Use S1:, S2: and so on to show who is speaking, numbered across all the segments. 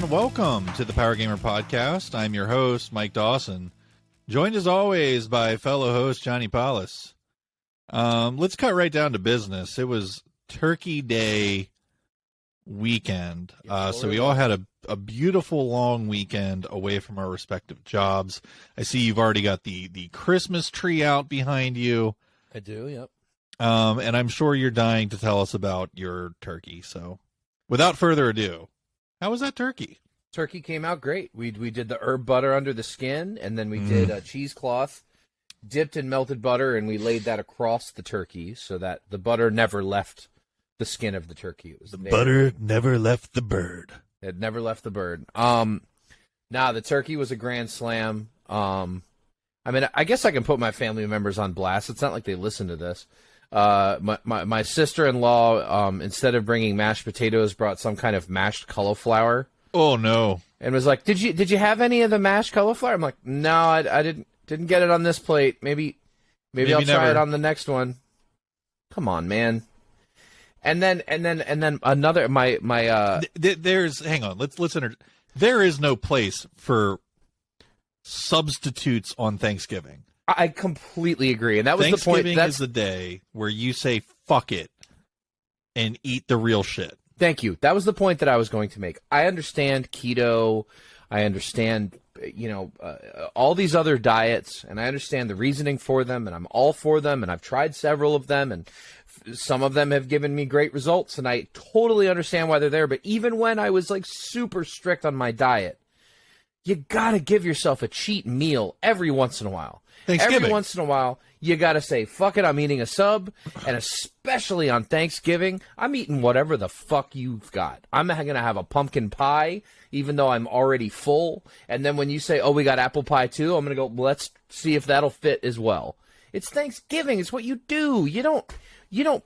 S1: and welcome to the Power Gamer Podcast. I'm your host, Mike Dawson, joined as always by fellow host Johnny Paulus. Let's cut right down to business. It was Turkey Day weekend, so we all had a beautiful long weekend away from our respective jobs. I see you've already got the Christmas tree out behind you.
S2: I do, yep.
S1: And I'm sure you're dying to tell us about your turkey. So, without further ado, how was that turkey?
S2: Turkey came out great. We did the herb butter under the skin, and then we did a cheesecloth dipped in melted butter, and we laid that across the turkey so that the butter never left the skin of the turkey. It was
S1: butter never left the bird.
S2: It never left the bird. The turkey was a grand slam. I mean, I guess I can put my family members on blast. It's not like they listen to this. My sister-in-law, instead of bringing mashed potatoes, brought some kind of mashed cauliflower.
S1: Oh no!
S2: And was like, "Did you have any of the mashed cauliflower?" I'm like, "No, I didn't get it on this plate. Maybe I'll try it on the next one." Come on, man. And then another
S1: there's hang on. Let's there is no place for substitutes on Thanksgiving.
S2: I completely agree, and that was the point.
S1: Thanksgiving is the day where you say "fuck it" and eat the real shit.
S2: Thank you. That was the point that I was going to make. I understand keto. I understand, all these other diets, and I understand the reasoning for them, and I'm all for them, and I've tried several of them, and some of them have given me great results, and I totally understand why they're there. But even when I was like super strict on my diet, you gotta give yourself a cheat meal every once in a while. Every once in a while, you got to say, fuck it, I'm eating a sub, and especially on Thanksgiving, I'm eating whatever the fuck you've got. I'm going to have a pumpkin pie, even though I'm already full, and then when you say, oh, we got apple pie too, I'm going to go, well, let's see if that'll fit as well. It's Thanksgiving. It's what you do. You don't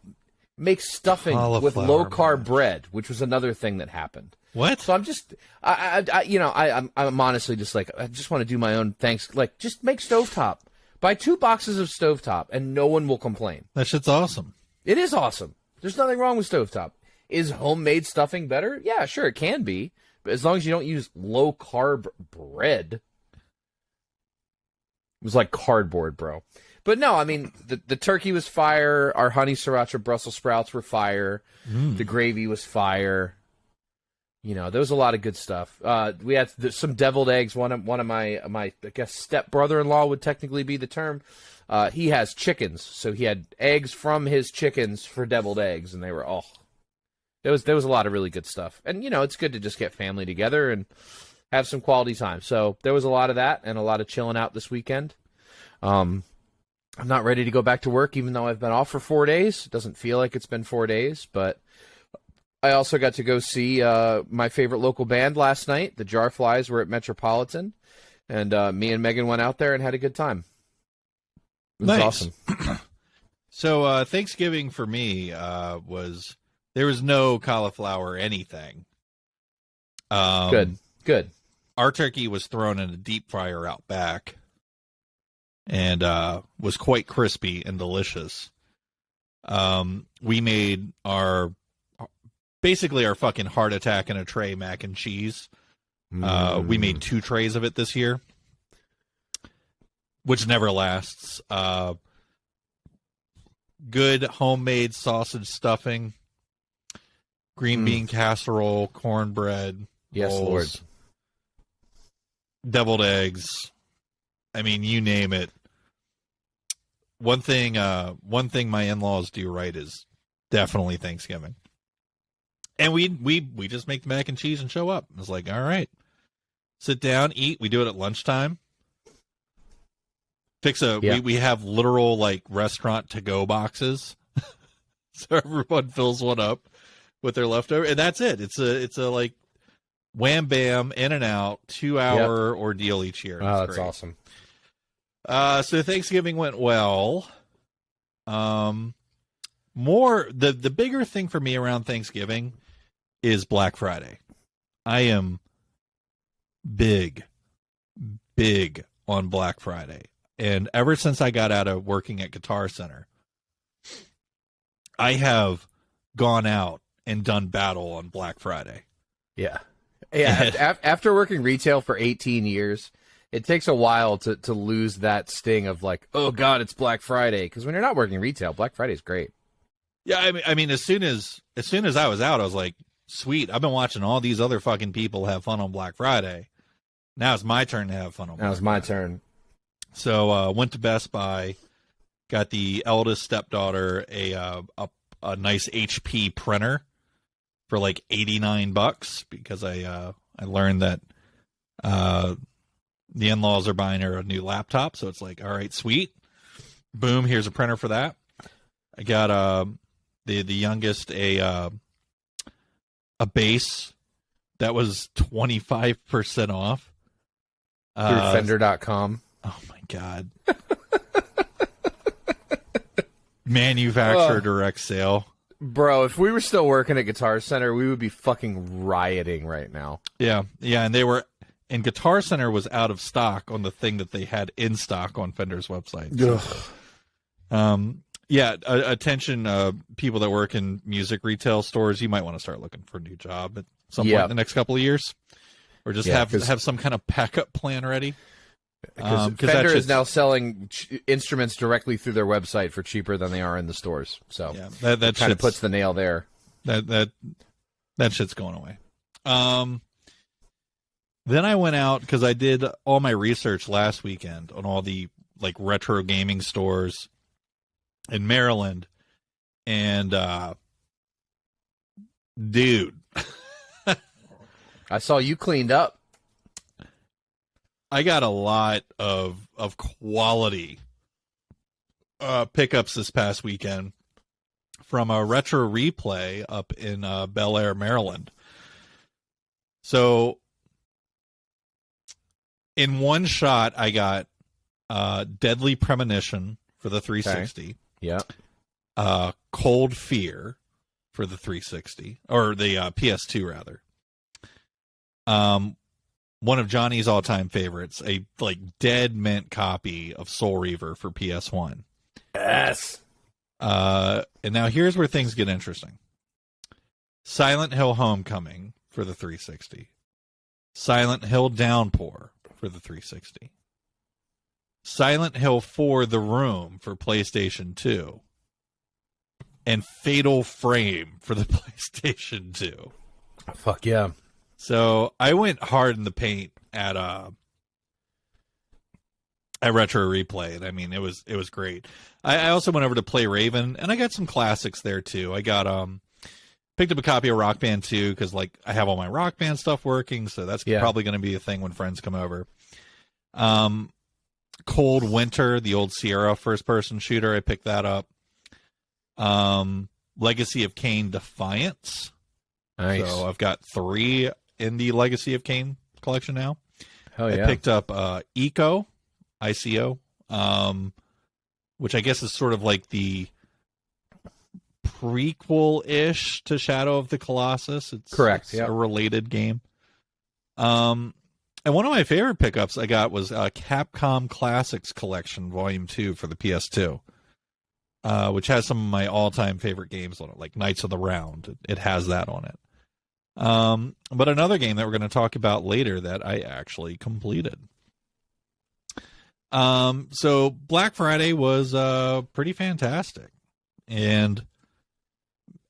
S2: make stuffing with low-carb bread, which was another thing that happened.
S1: What?
S2: So I'm just, I'm honestly just like, I just want to do my own just make stovetop. Buy 2 boxes of stovetop, and no one will complain.
S1: That shit's awesome.
S2: It is awesome. There's nothing wrong with stovetop. Is homemade stuffing better? Yeah, sure, it can be. But as long as you don't use low-carb bread. It was like cardboard, bro. But no, I mean, the turkey was fire. Our honey sriracha Brussels sprouts were fire. The gravy was fire. There was a lot of good stuff. We had some deviled eggs. One of my I guess step brother-in-law would technically be the term. He has chickens, so he had eggs from his chickens for deviled eggs, and they were there was a lot of really good stuff. And it's good to just get family together and have some quality time. So there was a lot of that and a lot of chilling out this weekend. I'm not ready to go back to work, even though I've been off for 4 days. It doesn't feel like it's been 4 days, but I also got to go see my favorite local band last night. The Jarflies were at Metropolitan, and me and Megan went out there and had a good time. It was awesome.
S1: So Thanksgiving for me there was no cauliflower anything.
S2: Good.
S1: Our turkey was thrown in a deep fryer out back, and was quite crispy and delicious. We made basically our fucking heart attack in a tray mac and cheese. We made 2 trays of it this year, which never lasts. Good homemade sausage stuffing, green bean casserole, cornbread,
S2: yes,
S1: rolls,
S2: Lord,
S1: deviled eggs. I mean, you name it. One thing my in-laws do right is definitely Thanksgiving. And we just make the mac and cheese and show up. It's like, all right, sit down, eat. We do it at lunchtime. We have literal like restaurant to go boxes, so everyone fills one up with their leftover, and that's it. It's a like wham bam in and out 2-hour ordeal each year.
S2: Oh, that's awesome.
S1: So Thanksgiving went well. The bigger thing for me around Thanksgiving is Black Friday. I am big on Black Friday. And ever since I got out of working at Guitar Center, I have gone out and done battle on Black Friday.
S2: Yeah. Yeah, after working retail for 18 years, it takes a while to lose that sting of like, oh God, it's Black Friday. Because when you're not working retail, Black Friday is great.
S1: Yeah, I mean, as soon as I was out, I was like, sweet. I've been watching all these other fucking people have fun on Black Friday. Now it's my turn to have fun on Black Friday.
S2: Now it's my turn.
S1: So went to Best Buy, got the eldest stepdaughter a nice HP printer for like $89 because I learned that the in-laws are buying her a new laptop, so it's like, all right, sweet. Boom, here's a printer for that. I got the youngest a base that was 25% off.
S2: Through Fender.com.
S1: Oh my God. Manufacturer direct sale.
S2: Bro, if we were still working at Guitar Center, we would be fucking rioting right now.
S1: Yeah, and Guitar Center was out of stock on the thing that they had in stock on Fender's website. So, attention, people that work in music retail stores, you might want to start looking for a new job at some point in the next couple of years, or just have some kind of backup plan ready.
S2: Because Fender is now selling instruments directly through their website for cheaper than they are in the stores. So that kind of puts the nail there.
S1: That shit's going away. Then I went out because I did all my research last weekend on all the like retro gaming stores in Maryland, and dude,
S2: I saw you cleaned up.
S1: I got a lot of quality pickups this past weekend from a Retro Replay up in Bel Air, Maryland. So in one shot, I got Deadly Premonition for the 360.
S2: Okay. Yeah.
S1: Cold Fear for the 360, or the PS2 rather. One of Johnny's all-time favorites, a like dead mint copy of Soul Reaver for PS1.
S2: Yes.
S1: And now here's where things get interesting. Silent Hill Homecoming for the 360. Silent Hill Downpour for the 360. Silent Hill 4 The Room for PlayStation 2. And Fatal Frame for the PlayStation 2.
S2: Fuck yeah.
S1: So I went hard in the paint at Retro Replay, and I mean it was great. I also went over to Play Raven, and I got some classics there too. I got picked up a copy of Rock Band 2 because like I have all my Rock Band stuff working, so that's probably going to be a thing when friends come over. Cold Winter, the old Sierra first-person shooter, I picked that up. Legacy of Kain Defiance.
S2: Nice.
S1: So I've got 3 in the Legacy of Kain collection now.
S2: Hell yeah.
S1: I picked up ICO, which I guess is sort of like the prequel-ish to Shadow of the Colossus. It's
S2: correct.
S1: It's a related game. And one of my favorite pickups I got was Capcom Classics Collection Volume 2 for the PS2, which has some of my all-time favorite games on it, like Knights of the Round. It has that on it. But another game that we're going to talk about later that I actually completed. So Black Friday was pretty fantastic and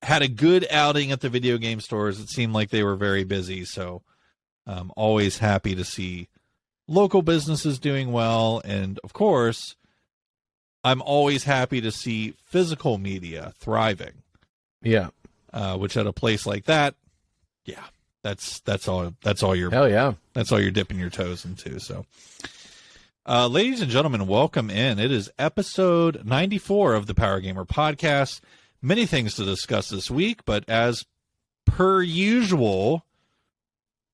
S1: had a good outing at the video game stores. It seemed like they were very busy, so I'm always happy to see local businesses doing well. And of course, I'm always happy to see physical media thriving.
S2: Yeah.
S1: Which at a place like that, yeah, that's all you're
S2: hell yeah.
S1: That's all you're dipping your toes into. So ladies and gentlemen, welcome in. It is episode 94 of the Power Gamer Podcast. Many things to discuss this week, but as per usual,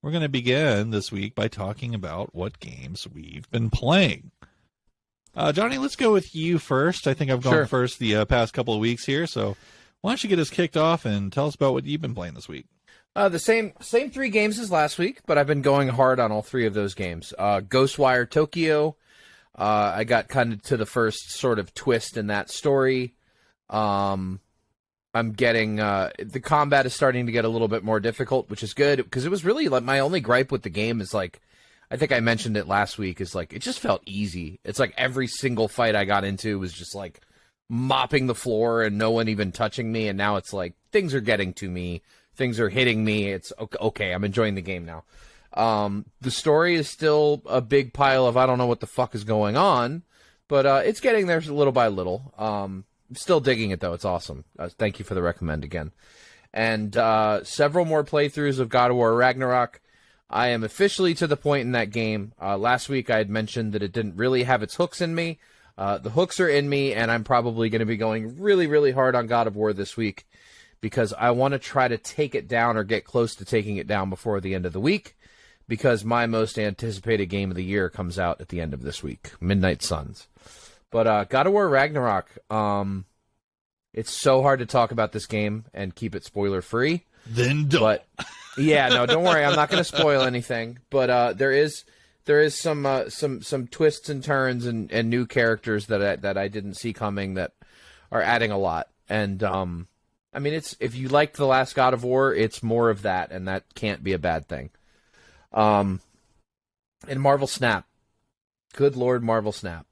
S1: we're going to begin this week by talking about what games we've been playing. Johnny, let's go with you first. I think I've gone first the past couple of weeks here, so why don't you get us kicked off and tell us about what you've been playing this week?
S2: The same 3 games as last week, but I've been going hard on all 3 of those games. Ghostwire Tokyo, I got kind of to the first sort of twist in that story. I I'm getting the combat is starting to get a little bit more difficult, which is good because it was really like my only gripe with the game is like, I think I mentioned it last week, is like it just felt easy. It's like every single fight I got into was just like mopping the floor and no one even touching me, and now it's like things are getting to me, things are hitting me. It's okay. I'm enjoying the game now. The story is still a big pile of I don't know what the fuck is going on, but it's getting there little by little. I'm still digging it though. It's awesome. Thank you for the recommend again. And several more playthroughs of God of War Ragnarok. I am officially to the point in that game. Last week I had mentioned that it didn't really have its hooks in me. The hooks are in me, and I'm probably going to be going really, really hard on God of War this week because I want to try to take it down or get close to taking it down before the end of the week, because my most anticipated game of the year comes out at the end of this week, Midnight Suns. But God of War Ragnarok, it's so hard to talk about this game and keep it spoiler-free.
S1: Then don't.
S2: But, yeah, no, don't worry. I'm not going to spoil anything. But there is some twists and turns and new characters that I didn't see coming that are adding a lot. And, I mean, if you liked the last God of War, it's more of that, and that can't be a bad thing. And Marvel Snap. Good Lord, Marvel Snap.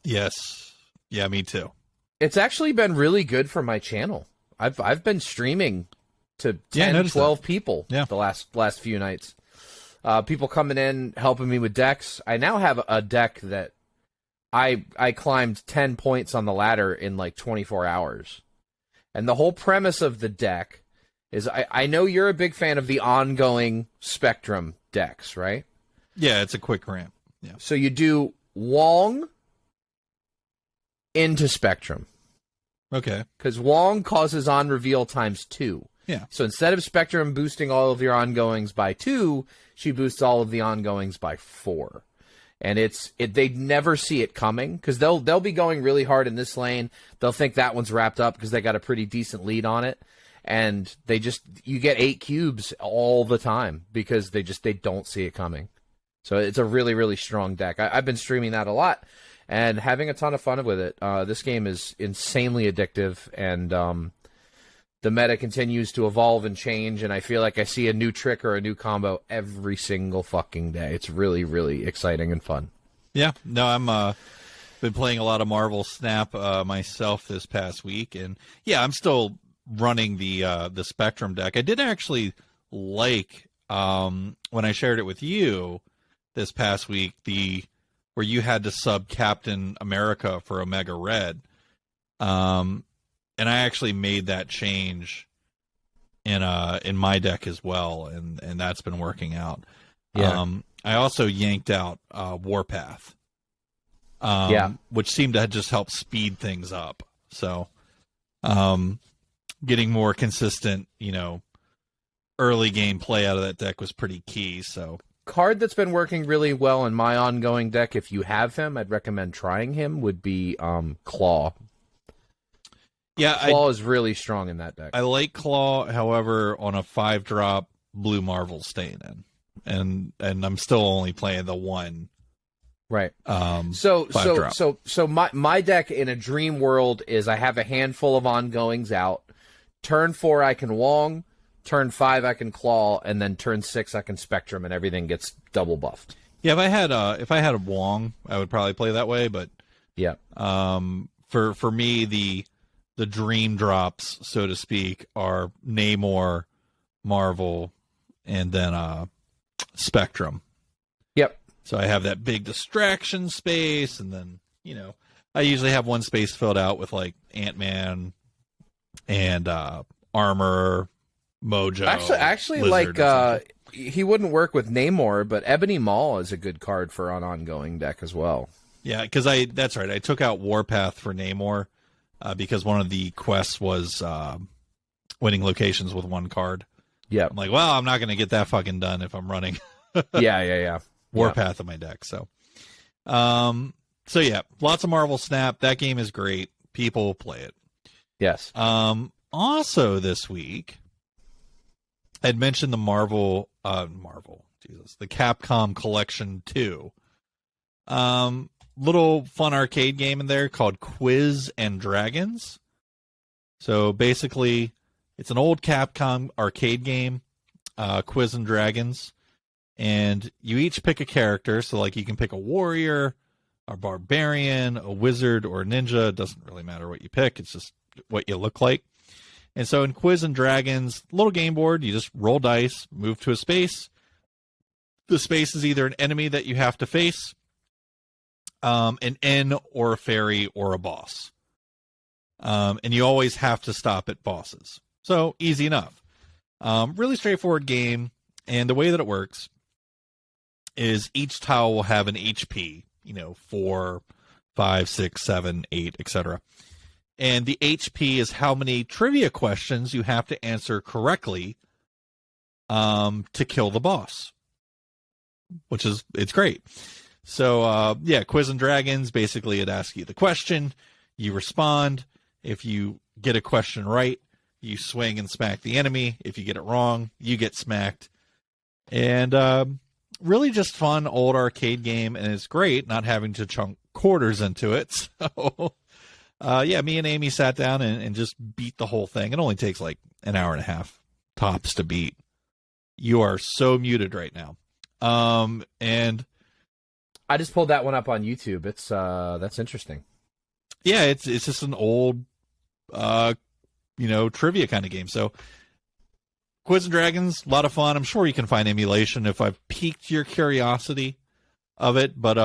S1: Yes. Yeah, me too.
S2: It's actually been really good for my channel. I've been streaming to 10, 12 people the last few nights. People coming in, helping me with decks. I now have a deck that I climbed 10 points on the ladder in like 24 hours. And the whole premise of the deck is I know you're a big fan of the ongoing Spectrum decks, right?
S1: Yeah, it's a quick ramp. Yeah.
S2: So you do Wong into Spectrum.
S1: Okay.
S2: Because Wong causes on reveal ×2.
S1: Yeah.
S2: So instead of Spectrum boosting all of your ongoings by 2, she boosts all of the ongoings by 4. And they never see it coming because they'll be going really hard in this lane. They'll think that one's wrapped up because they got a pretty decent lead on it. And you get 8 cubes all the time because they don't see it coming. So it's a really, really strong deck. I've been streaming that a lot and having a ton of fun with it. This game is insanely addictive, and the meta continues to evolve and change, and I feel like I see a new trick or a new combo every single fucking day. It's really, really exciting and fun.
S1: Yeah. No, I'm been playing a lot of Marvel Snap myself this past week, and yeah, I'm still running the Spectrum deck. I did actually like when I shared it with you this past week, where you had to sub Captain America for Omega Red. And I actually made that change in my deck as well, and that's been working out.
S2: Yeah.
S1: I also yanked out Warpath, which seemed to just help speed things up. So, getting more consistent, early game play out of that deck was pretty key. So,
S2: card that's been working really well in my ongoing deck, if you have him, I'd recommend trying him, would be Claw.
S1: Yeah,
S2: Claw is really strong in that deck.
S1: I like Claw, however, on a 5-drop, Blue Marvel's staying in, and I'm still only playing the one.
S2: Right.
S1: 5-drop.
S2: So my deck in a dream world is I have a handful of ongoings out. Turn 4 I can Wong, turn 5 I can Claw, and then turn 6 I can Spectrum, and everything gets double buffed.
S1: Yeah, if I had a Wong, I would probably play that way. But
S2: yeah,
S1: for me the dream drops, so to speak, are Namor, Marvel, and then Spectrum.
S2: Yep.
S1: So I have that big distraction space, and then I usually have one space filled out with like Ant-Man and Armor. Mojo.
S2: Actually, like he wouldn't work with Namor, but Ebony Maw is a good card for an ongoing deck as well.
S1: Yeah, because that's right. I took out Warpath for Namor because one of the quests was winning locations with one card.
S2: Yeah,
S1: I'm like, well, I'm not going to get that fucking done if I'm running.
S2: yeah.
S1: Warpath in my deck. So yeah, lots of Marvel Snap. That game is great. People play it.
S2: Yes.
S1: Also this week, I'd mentioned the the Capcom Collection 2. Little fun arcade game in there called Quiz and Dragons. So basically, it's an old Capcom arcade game, Quiz and Dragons, and you each pick a character. So like you can pick a warrior, a barbarian, a wizard, or a ninja. It doesn't really matter what you pick. It's just what you look like. And so in Quiz and Dragons, little game board, you just roll dice, move to a space. The space is either an enemy that you have to face, an N or a fairy or a boss. And you always have to stop at bosses. So easy enough. Really straightforward game. And the way that it works is each tile will have an HP, 4, 5, 6, 7, 8, etc. And the HP is how many trivia questions you have to answer correctly to kill the boss, it's great. So, Quiz and Dragons, basically it asks you the question, you respond. If you get a question right, you swing and smack the enemy. If you get it wrong, you get smacked. And really just fun old arcade game, and it's great not having to chunk quarters into it. So, me and Amy sat down and just beat the whole thing. It only takes like an hour and a half tops to beat. You are so muted right now. And
S2: I just pulled that one up on YouTube. It's that's interesting.
S1: Yeah, it's just an old trivia kind of game. So Quiz and Dragons, a lot of fun. I'm sure you can find emulation if I've piqued your curiosity of it, but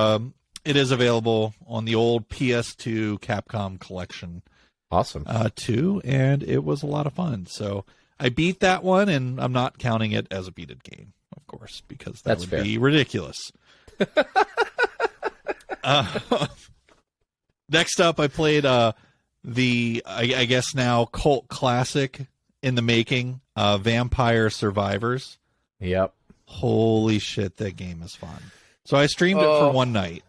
S1: it is available on the old PS2 Capcom collection.
S2: Awesome.
S1: Too, and it was a lot of fun. So I beat that one, and I'm not counting it as a beated game, of course, because that would be ridiculous. Next up, I played I guess now cult classic in the making, Vampire Survivors.
S2: Yep.
S1: Holy shit, that game is fun. So I streamed it for one night.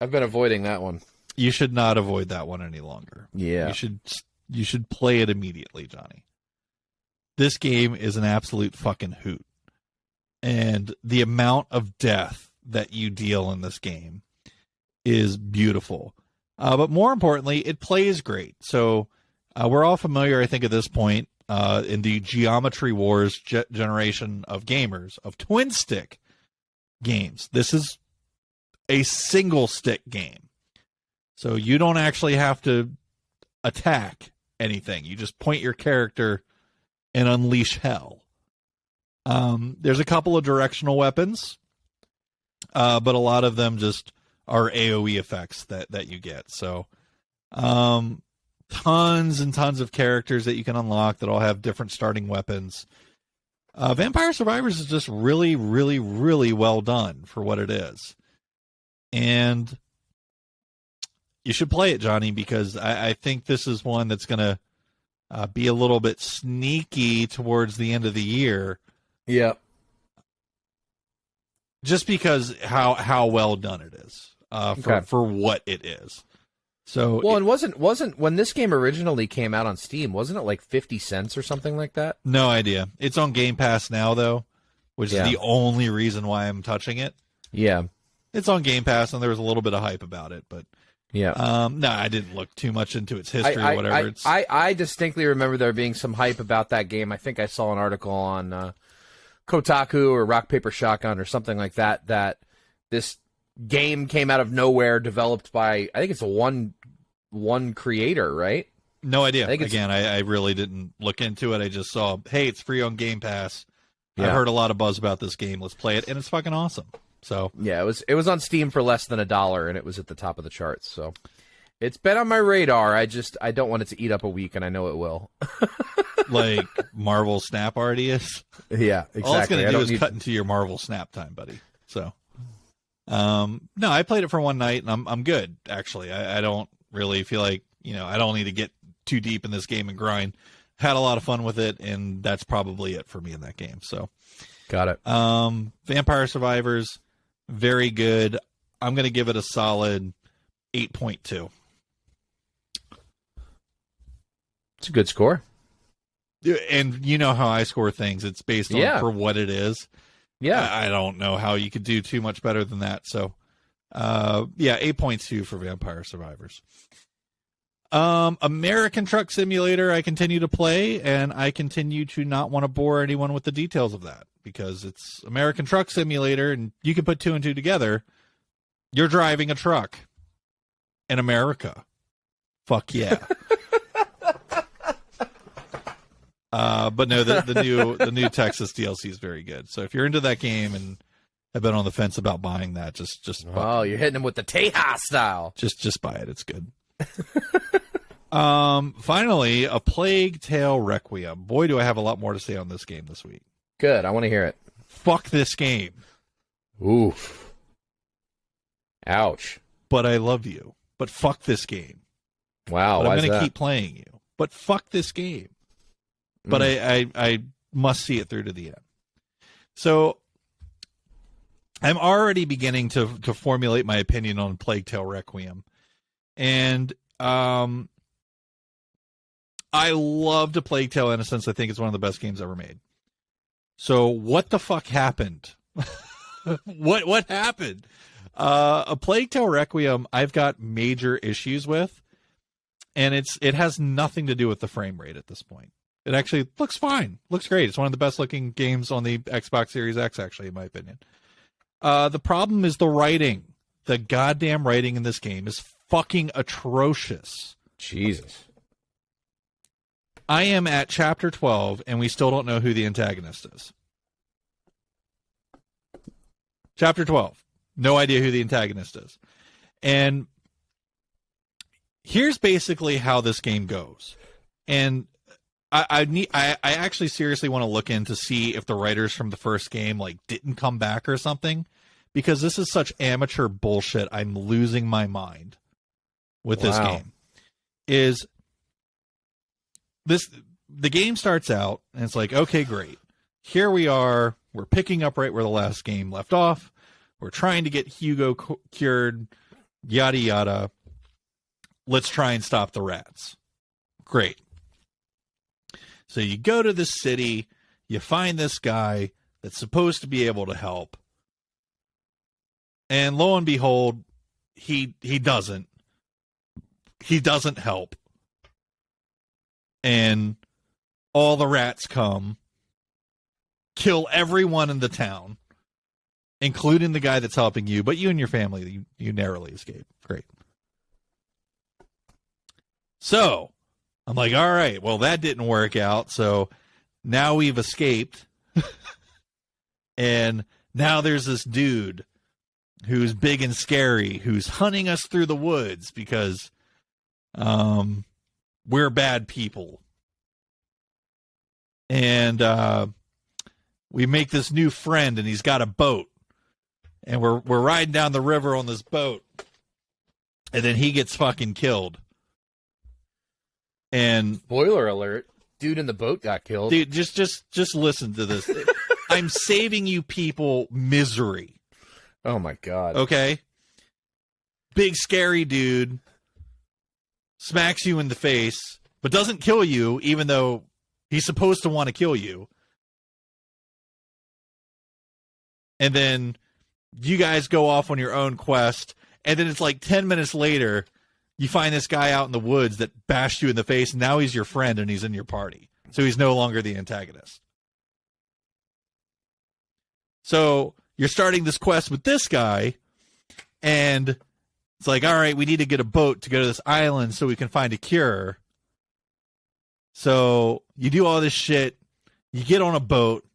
S2: I've been avoiding that one.
S1: You should not avoid that one any longer.
S2: Yeah.
S1: You should play it immediately, Johnny. This game is an absolute fucking hoot. And the amount of death that you deal in this game is beautiful. But more importantly, it plays great. So we're all familiar, I think, at this point, in the Geometry Wars generation of gamers, of twin stick games. This is a single stick game. So you don't actually have to attack anything. You just point your character and unleash hell. There's a couple of directional weapons, but a lot of them just are AoE effects that you get. So tons and tons of characters that you can unlock that all have different starting weapons. Vampire Survivors is just really, really, really well done for what it is. And you should play it, Johnny, because I think this is one that's going to be a little bit sneaky towards the end of the year.
S2: Yep.
S1: Just because how well done it is for what it is. So
S2: and wasn't when this game originally came out on Steam, wasn't it like 50 cents or something like that?
S1: No idea. It's on Game Pass now though, which is the only reason why I'm touching it.
S2: Yeah.
S1: It's on Game Pass and there was a little bit of hype about it, but no, I didn't look too much into its history or whatever.
S2: I distinctly remember there being some hype about that game. I think I saw an article on Kotaku or Rock Paper Shotgun or something like that, that this game came out of nowhere, developed by, I think it's a one creator, right?
S1: No idea. Again, I really didn't look into it. I just saw, hey, it's free on Game Pass. Yeah. I've heard a lot of buzz about this game. Let's play it, and it's fucking awesome. So
S2: yeah, it was on Steam for less than $1, and it was at the top of the charts. So it's been on my radar. I don't want it to eat up a week, and I know it will.
S1: Like Marvel Snap already is.
S2: Yeah, exactly.
S1: All it's going to do is cut into your Marvel Snap time, buddy. So, no, I played it for one night, and I'm good. Actually, I don't really feel like I don't need to get too deep in this game and grind. Had a lot of fun with it, and that's probably it for me in that game. So,
S2: got it.
S1: Vampire Survivors. Very good. I'm going to give it a solid 8.2.
S2: It's a good score.
S1: And you know how I score things. It's based on for what it is.
S2: Yeah.
S1: I don't know how you could do too much better than that. So, 8.2 for Vampire Survivors. American Truck Simulator I continue to play, and I continue to not want to bore anyone with the details of that because it's American Truck Simulator, and you can put two and two together. You're driving a truck in America. Fuck yeah. But no, the new Texas DLC is very good. So if you're into that game and have been on the fence about buying that, just
S2: you're hitting them with the Tejas style.
S1: Just buy it. It's good. Finally, A Plague Tale Requiem. Boy, do I have a lot more to say on this game this week.
S2: Good. I want to hear it.
S1: Fuck this game.
S2: Oof. Ouch.
S1: But I love you. But fuck this game.
S2: Wow.
S1: But I'm going to keep playing you. But fuck this game. But I must see it through to the end. So I'm already beginning to formulate my opinion on Plague Tale Requiem. And I loved A Plague Tale Innocence. I think it's one of the best games ever made. So what the fuck happened? What happened? A Plague Tale Requiem I've got major issues with, and it has nothing to do with the frame rate at this point. It actually looks fine. Looks great. It's one of the best looking games on the Xbox Series X, actually, in my opinion. The problem is the writing. The goddamn writing in this game is fucking atrocious.
S2: Jesus.
S1: I am at chapter 12, and we still don't know who the antagonist is. Chapter 12. No idea who the antagonist is. And here's basically how this game goes. And I actually seriously want to look in to see if the writers from the first game didn't come back or something, because this is such amateur bullshit. I'm losing my mind with this game. The game starts out and it's like, okay, great. Here we are. We're picking up right where the last game left off. We're trying to get Hugo cured, yada yada. Let's try and stop the rats. Great. So you go to this city, you find this guy that's supposed to be able to help. And lo and behold, he doesn't. He doesn't help. And all the rats come, kill everyone in the town, including the guy that's helping you, but you and your family, you narrowly escape. Great. So I'm like, all right, well, that didn't work out. So now we've escaped. And now there's this dude who's big and scary, who's hunting us through the woods because we're bad people. And we make this new friend, and he's got a boat. And we're riding down the river on this boat. And then he gets fucking killed. And
S2: spoiler alert, dude in the boat got killed.
S1: Dude, just listen to this. I'm saving you people misery.
S2: Oh my god.
S1: Okay? Big scary dude smacks you in the face, but doesn't kill you, even though he's supposed to want to kill you. And then you guys go off on your own quest, and then it's 10 minutes later, you find this guy out in the woods that bashed you in the face, and now he's your friend and he's in your party. So he's no longer the antagonist. So you're starting this quest with this guy, and it's like, all right, we need to get a boat to go to this island so we can find a cure. So you do all this shit, you get on a boat,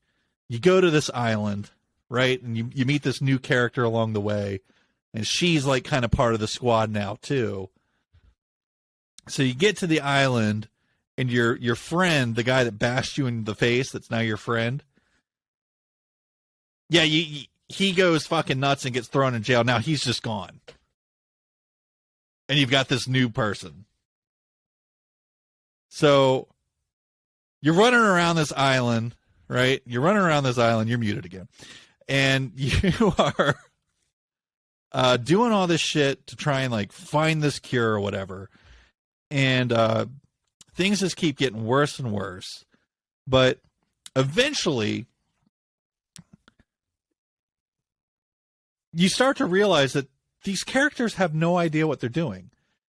S1: you go to this island, right? And you meet this new character along the way, and she's kind of part of the squad now too. So you get to the island, and your friend, the guy that bashed you in the face, that's now your friend. Yeah, he goes fucking nuts and gets thrown in jail. Now he's just gone. And you've got this new person. So you're running around this island, right? You're running around this island. You're muted again. And you are doing all this shit to try and find this cure or whatever. And things just keep getting worse and worse. But eventually, you start to realize that these characters have no idea what they're doing.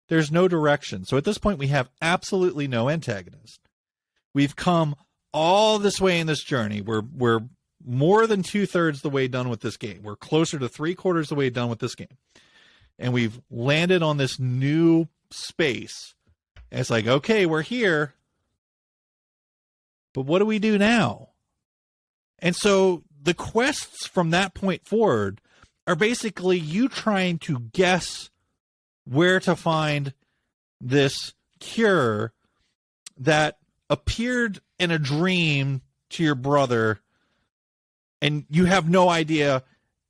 S1: There's no direction. So at this point, we have absolutely no antagonist. We've come all this way in this journey. We're more than 2/3 the way done with this game. We're closer to 3/4 the way done with this game. And we've landed on this new space. And it's like, okay, we're here. But what do we do now? And so the quests from that point forward are basically you trying to guess where to find this cure that appeared in a dream to your brother, and you have no idea.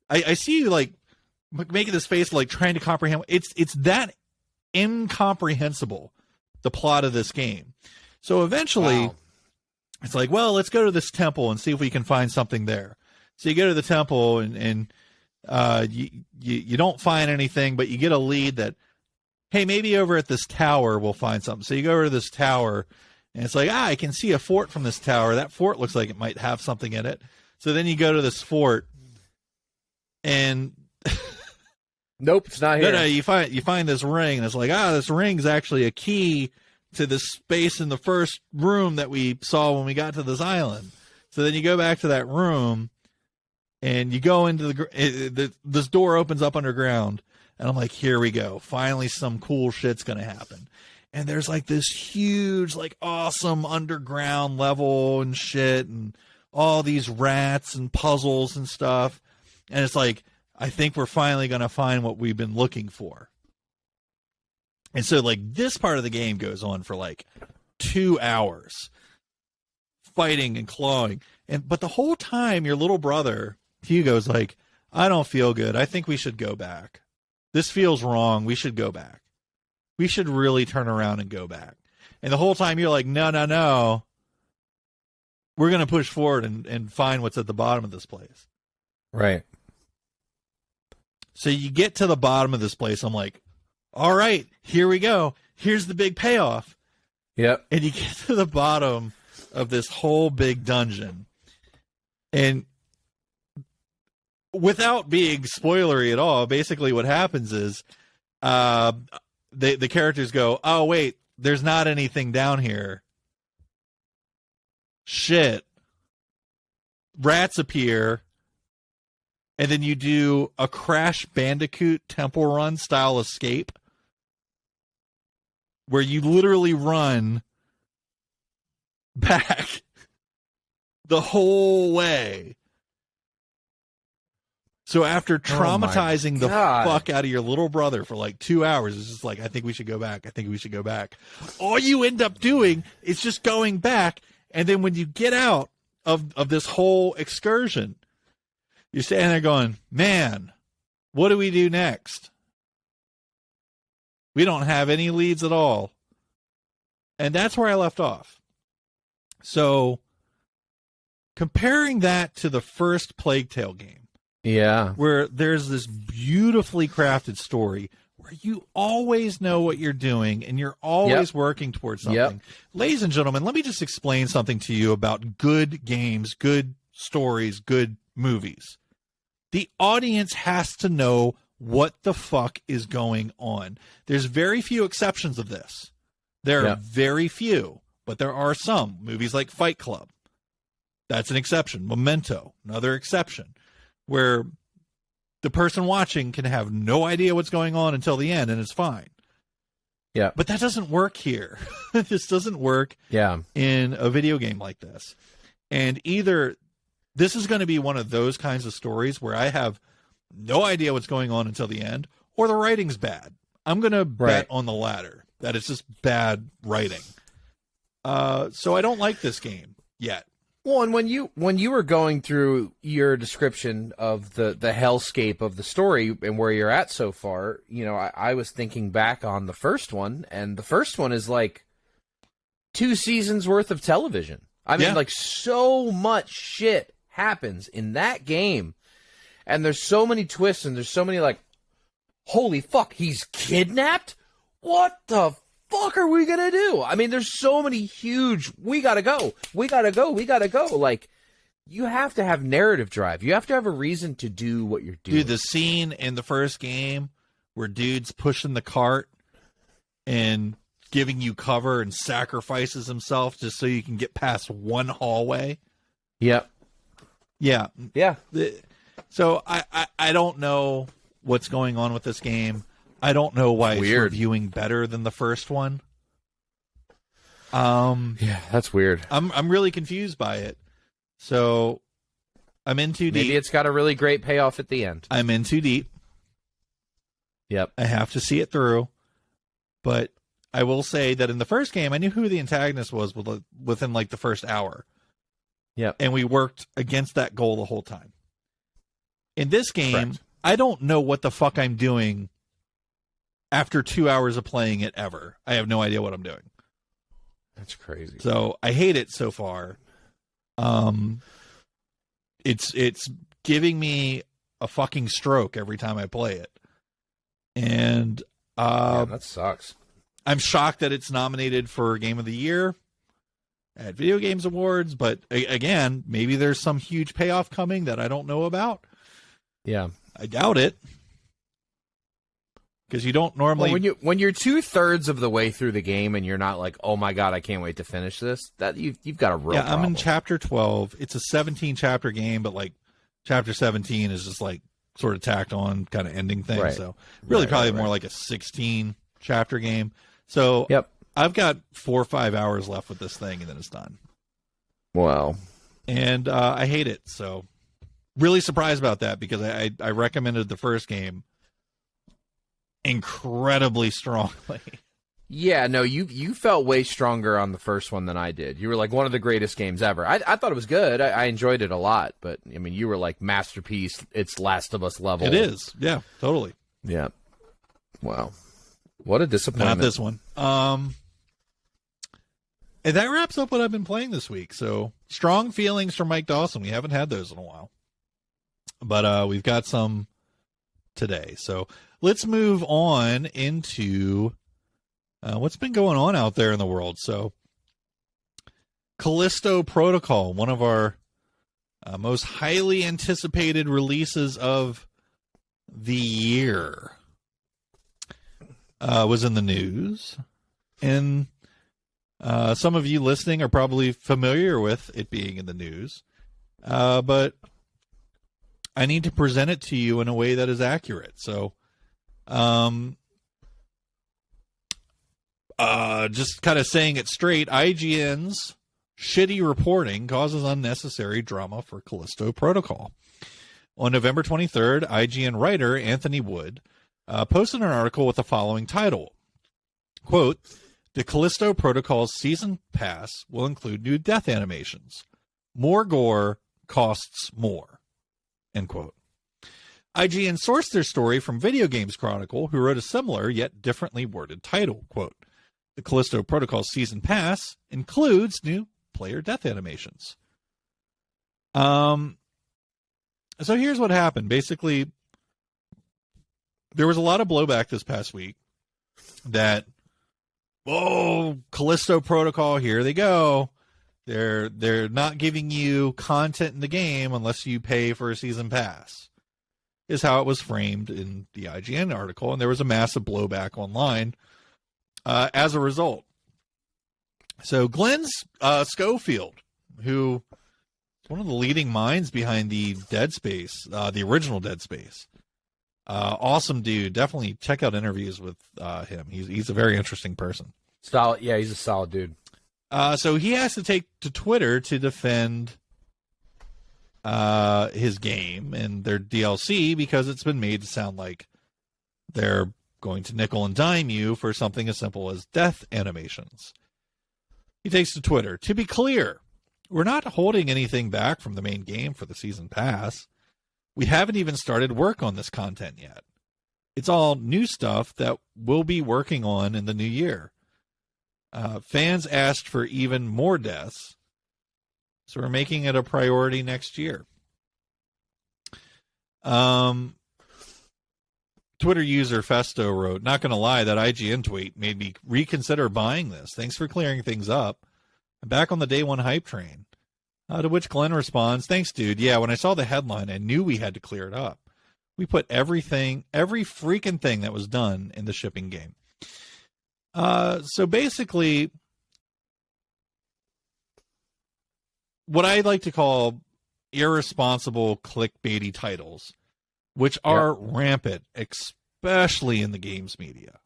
S1: I see you like making this face, like trying to comprehend. It's that incomprehensible, the plot of this game. So eventually,
S2: Wow.
S1: It's like, well, let's go to this temple and see if we can find something there. So you go to the temple and you don't find anything, but you get a lead that, hey, maybe over at this tower we'll find something. So you go over to this tower, and it's like, I can see a fort from this tower. That fort looks like it might have something in it. So then you go to this fort, and
S2: Nope, it's not here.
S1: no, you find this ring, and it's like, this ring's actually a key to this space in the first room that we saw when we got to this island. So then you go back to that room, and you go into this door opens up underground, and I'm like, here we go. Finally, some cool shit's gonna happen. And there's like this huge, like awesome underground level and shit, and all these rats and puzzles and stuff. And it's like, I think we're finally gonna find what we've been looking for. And so, like, this part of the game goes on for like 2 hours, fighting and clawing. But the whole time, your little brother Hugo's like, I don't feel good. I think we should go back. This feels wrong. We should go back. We should really turn around and go back. And the whole time you're like, no. We're going to push forward and find what's at the bottom of this place.
S2: Right.
S1: So you get to the bottom of this place. I'm like, all right, here we go. Here's the big payoff.
S2: Yep.
S1: And you get to the bottom of this whole big dungeon. And without being spoilery at all, basically what happens is the characters go, oh, wait, there's not anything down here. Shit. Rats appear. And then you do a Crash Bandicoot Temple Run style escape where you literally run back the whole way. So after traumatizing the fuck out of your little brother for like 2 hours, it's just like, I think we should go back. I think we should go back. All you end up doing is just going back. And then when you get out of this whole excursion, you're standing there going, man, what do we do next? We don't have any leads at all. And that's where I left off. So comparing that to the first Plague Tale game,
S2: yeah,
S1: where there's this beautifully crafted story where you always know what you're doing and you're always working towards something.
S2: Yep.
S1: Ladies and gentlemen, let me just explain something to you about good games, good stories, good movies. The audience has to know what the fuck is going on. There's very few exceptions of this. There are very few, but there are some. Movies like Fight Club. That's an exception. Memento, another exception, where the person watching can have no idea what's going on until the end, and it's fine.
S2: Yeah.
S1: But that doesn't work here. This doesn't work in a video game like this. And either this is going to be one of those kinds of stories where I have no idea what's going on until the end, or the writing's bad. I'm going to bet on the latter, that it's just bad writing. So I don't like this game yet.
S2: Well, and when you were going through your description of the hellscape of the story and where you're at so far, you know, I was thinking back on the first one, and the first one is like 2 seasons worth of television. I mean, like, so much shit happens in that game, and there's so many twists, and there's so many, like, holy fuck, he's kidnapped? What the fuck are we gonna do? I mean, there's so many huge, we gotta go. Like, you have to have narrative drive. You have to have a reason to do what you're doing.
S1: Dude, the scene in the first game where dude's pushing the cart and giving you cover and sacrifices himself just so you can get past one hallway.
S2: Yep.
S1: Yeah.
S2: Yeah.
S1: So I don't know what's going on with this game. I don't know why it's reviewing better than the first one.
S2: Yeah, that's weird.
S1: I'm really confused by it. So I'm in too deep.
S2: Maybe it's got a really great payoff at the end.
S1: I'm in too deep.
S2: Yep.
S1: I have to see it through. But I will say that in the first game, I knew who the antagonist was within like the first hour.
S2: Yep.
S1: And we worked against that goal the whole time. In this game,
S2: Correct.
S1: I don't know what the fuck I'm doing after 2 hours of playing it ever. I have no idea what I'm doing.
S2: That's crazy.
S1: So I hate it so far. It's giving me a fucking stroke every time I play it. And
S2: that sucks.
S1: I'm shocked that it's nominated for Game of the Year at Video Games Awards, but again, maybe there's some huge payoff coming that I don't know about.
S2: Yeah.
S1: I doubt it. Because you don't normally...
S2: Well, when you're 2/3 of the way through the game and you're not like, oh my god, I can't wait to finish this, that you've got a real problem.
S1: I'm in chapter 12. It's a 17 chapter game, but like chapter 17 is just like sort of tacked on kind of ending thing.
S2: Right.
S1: So really probably more like a 16 chapter game. So I've got 4 or 5 hours left with this thing and then it's done.
S2: Wow.
S1: And I hate it. So really surprised about that because I recommended the first game incredibly strongly.
S2: Yeah, no, you felt way stronger on the first one than I did. You were like one of the greatest games ever. I thought it was good. I enjoyed it a lot, but I mean, you were like masterpiece. It's Last of Us level.
S1: It is. Yeah, totally.
S2: Yeah. Wow. What a disappointment.
S1: Not this one. And that wraps up what I've been playing this week. So strong feelings from Mike Dawson. We haven't had those in a while, but we've got some today. So let's move on into what's been going on out there in the world. So Callisto Protocol, one of our most highly anticipated releases of the year, was in the news. And some of you listening are probably familiar with it being in the news. But I need to present it to you in a way that is accurate. So just kind of saying it straight, IGN's shitty reporting causes unnecessary drama for Callisto Protocol. On November 23rd, IGN writer Anthony Wood posted an article with the following title. Quote, "The Callisto Protocol's Season Pass will include new death animations. More gore costs more." End quote. IGN sourced their story from Video Games Chronicle, who wrote a similar yet differently worded title. Quote, "The Callisto Protocol Season Pass includes new player death animations." So here's what happened. Basically, there was a lot of blowback this past week that, oh, Callisto Protocol, here they go. They're not giving you content in the game unless you pay for a season pass, is how it was framed in the IGN article, and there was a massive blowback online as a result. So Glenn Schofield, who is one of the leading minds behind the Dead Space, the original Dead Space, awesome dude. Definitely check out interviews with him. He's a very interesting person.
S2: Solid, yeah, he's a solid dude.
S1: So he has to take to Twitter to defend his game and their DLC because it's been made to sound like they're going to nickel and dime you for something as simple as death animations. He takes to Twitter, "To be clear, we're not holding anything back from the main game for the season pass. We haven't even started work on this content yet. It's all new stuff that we'll be working on in the new year. Fans asked for even more deaths, so we're making it a priority next year." Twitter user Festo wrote, "Not going to lie, that IGN tweet made me reconsider buying this. Thanks for clearing things up. I'm back on the day one hype train." To which Glenn responds, "Thanks, dude. Yeah, when I saw the headline, I knew we had to clear it up. We put every freaking thing that was done in the shipping game." So basically, what I like to call irresponsible clickbaity titles, which are rampant, especially in the games media.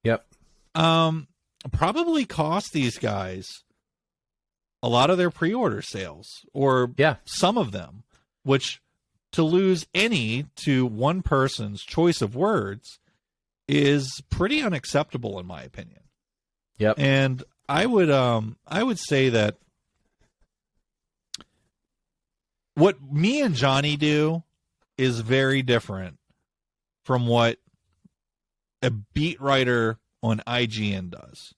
S2: Yep.
S1: Probably cost these guys a lot of their pre-order sales, or some of them, which to lose any to one person's choice of words is pretty unacceptable in my opinion.
S2: Yep.
S1: And I would say that what me and Johnny do is very different from what a beat writer on IGN does.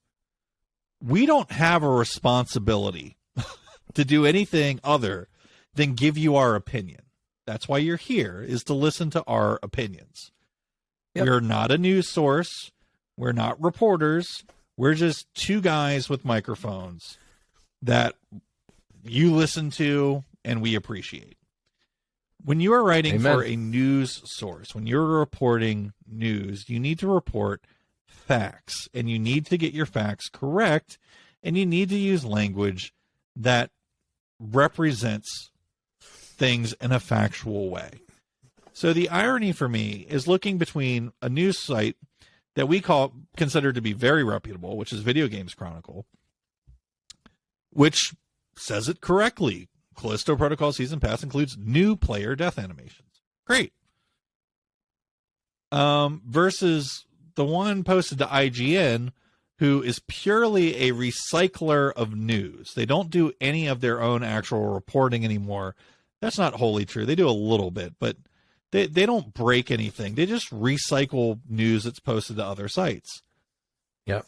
S1: We don't have a responsibility to do anything other than give you our opinion. That's why you're here, is to listen to our opinions. Yep. We're not a news source. We're not reporters. We're just two guys with microphones that you listen to and we appreciate. When you are writing for a news source, when you're reporting news, you need to report facts, and you need to get your facts correct, and you need to use language that represents things in a factual way. So the irony for me is looking between a news site that we consider to be very reputable, which is Video Games Chronicle, which says it correctly. Callisto Protocol Season Pass includes new player death animations. Great. Versus the one posted to IGN, who is purely a recycler of news. They don't do any of their own actual reporting anymore. That's not wholly true. They do a little bit, but they don't break anything. They just recycle news that's posted to other sites.
S2: Yep.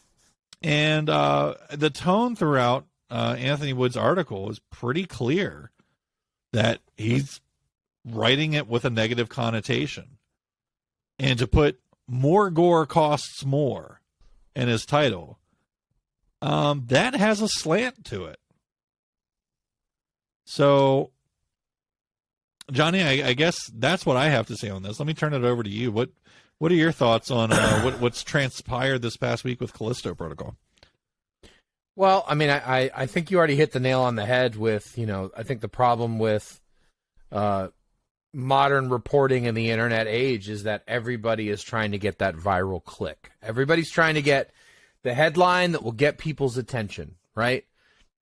S1: And the tone throughout Anthony Wood's article is pretty clear that he's writing it with a negative connotation. And to put "more gore costs more" in his title, that has a slant to it. So, Johnny, I guess that's what I have to say on this. Let me turn it over to you. What are your thoughts on what's transpired this past week with Callisto Protocol?
S2: Well, I mean, I think you already hit the nail on the head with, I think the problem with modern reporting in the internet age is that everybody is trying to get that viral click. Everybody's trying to get the headline that will get people's attention, right?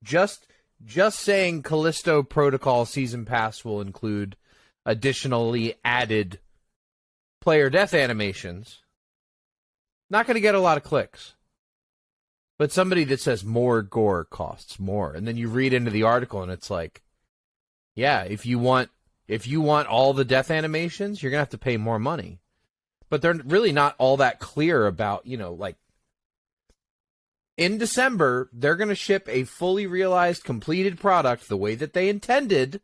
S2: Just saying Callisto Protocol Season Pass will include additionally added player death animations, not going to get a lot of clicks. But somebody that says more gore costs more, and then you read into the article and it's like, yeah, if you want all the death animations, you're going to have to pay more money. But they're really not all that clear about, like, in December, they're going to ship a fully realized, completed product the way that they intended.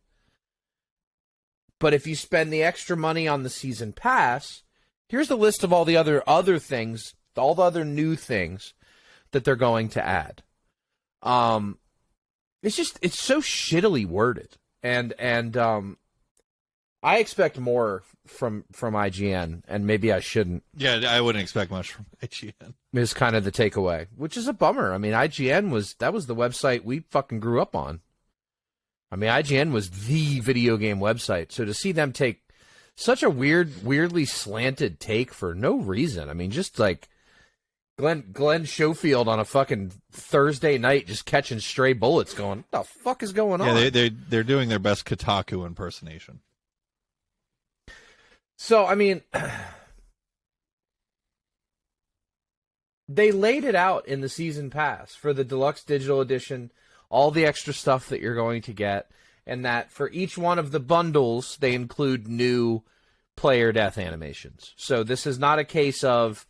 S2: But if you spend the extra money on the season pass, here's the list of all the other things, all the other new things that they're going to add. It's so shittily worded. And I expect more from IGN, and maybe I shouldn't.
S1: Yeah, I wouldn't expect much from IGN.
S2: Is kind of the takeaway, which is a bummer. I mean, IGN was the website we fucking grew up on. I mean, IGN was the video game website. So to see them take such a weirdly slanted take for no reason. I mean, just like Glenn Schofield on a fucking Thursday night just catching stray bullets going, what the fuck is going on?
S1: Yeah, they're doing their best Kotaku impersonation.
S2: So, I mean, they laid it out in the season pass for the deluxe digital edition, all the extra stuff that you're going to get, and that for each one of the bundles, they include new player death animations. So this is not a case of,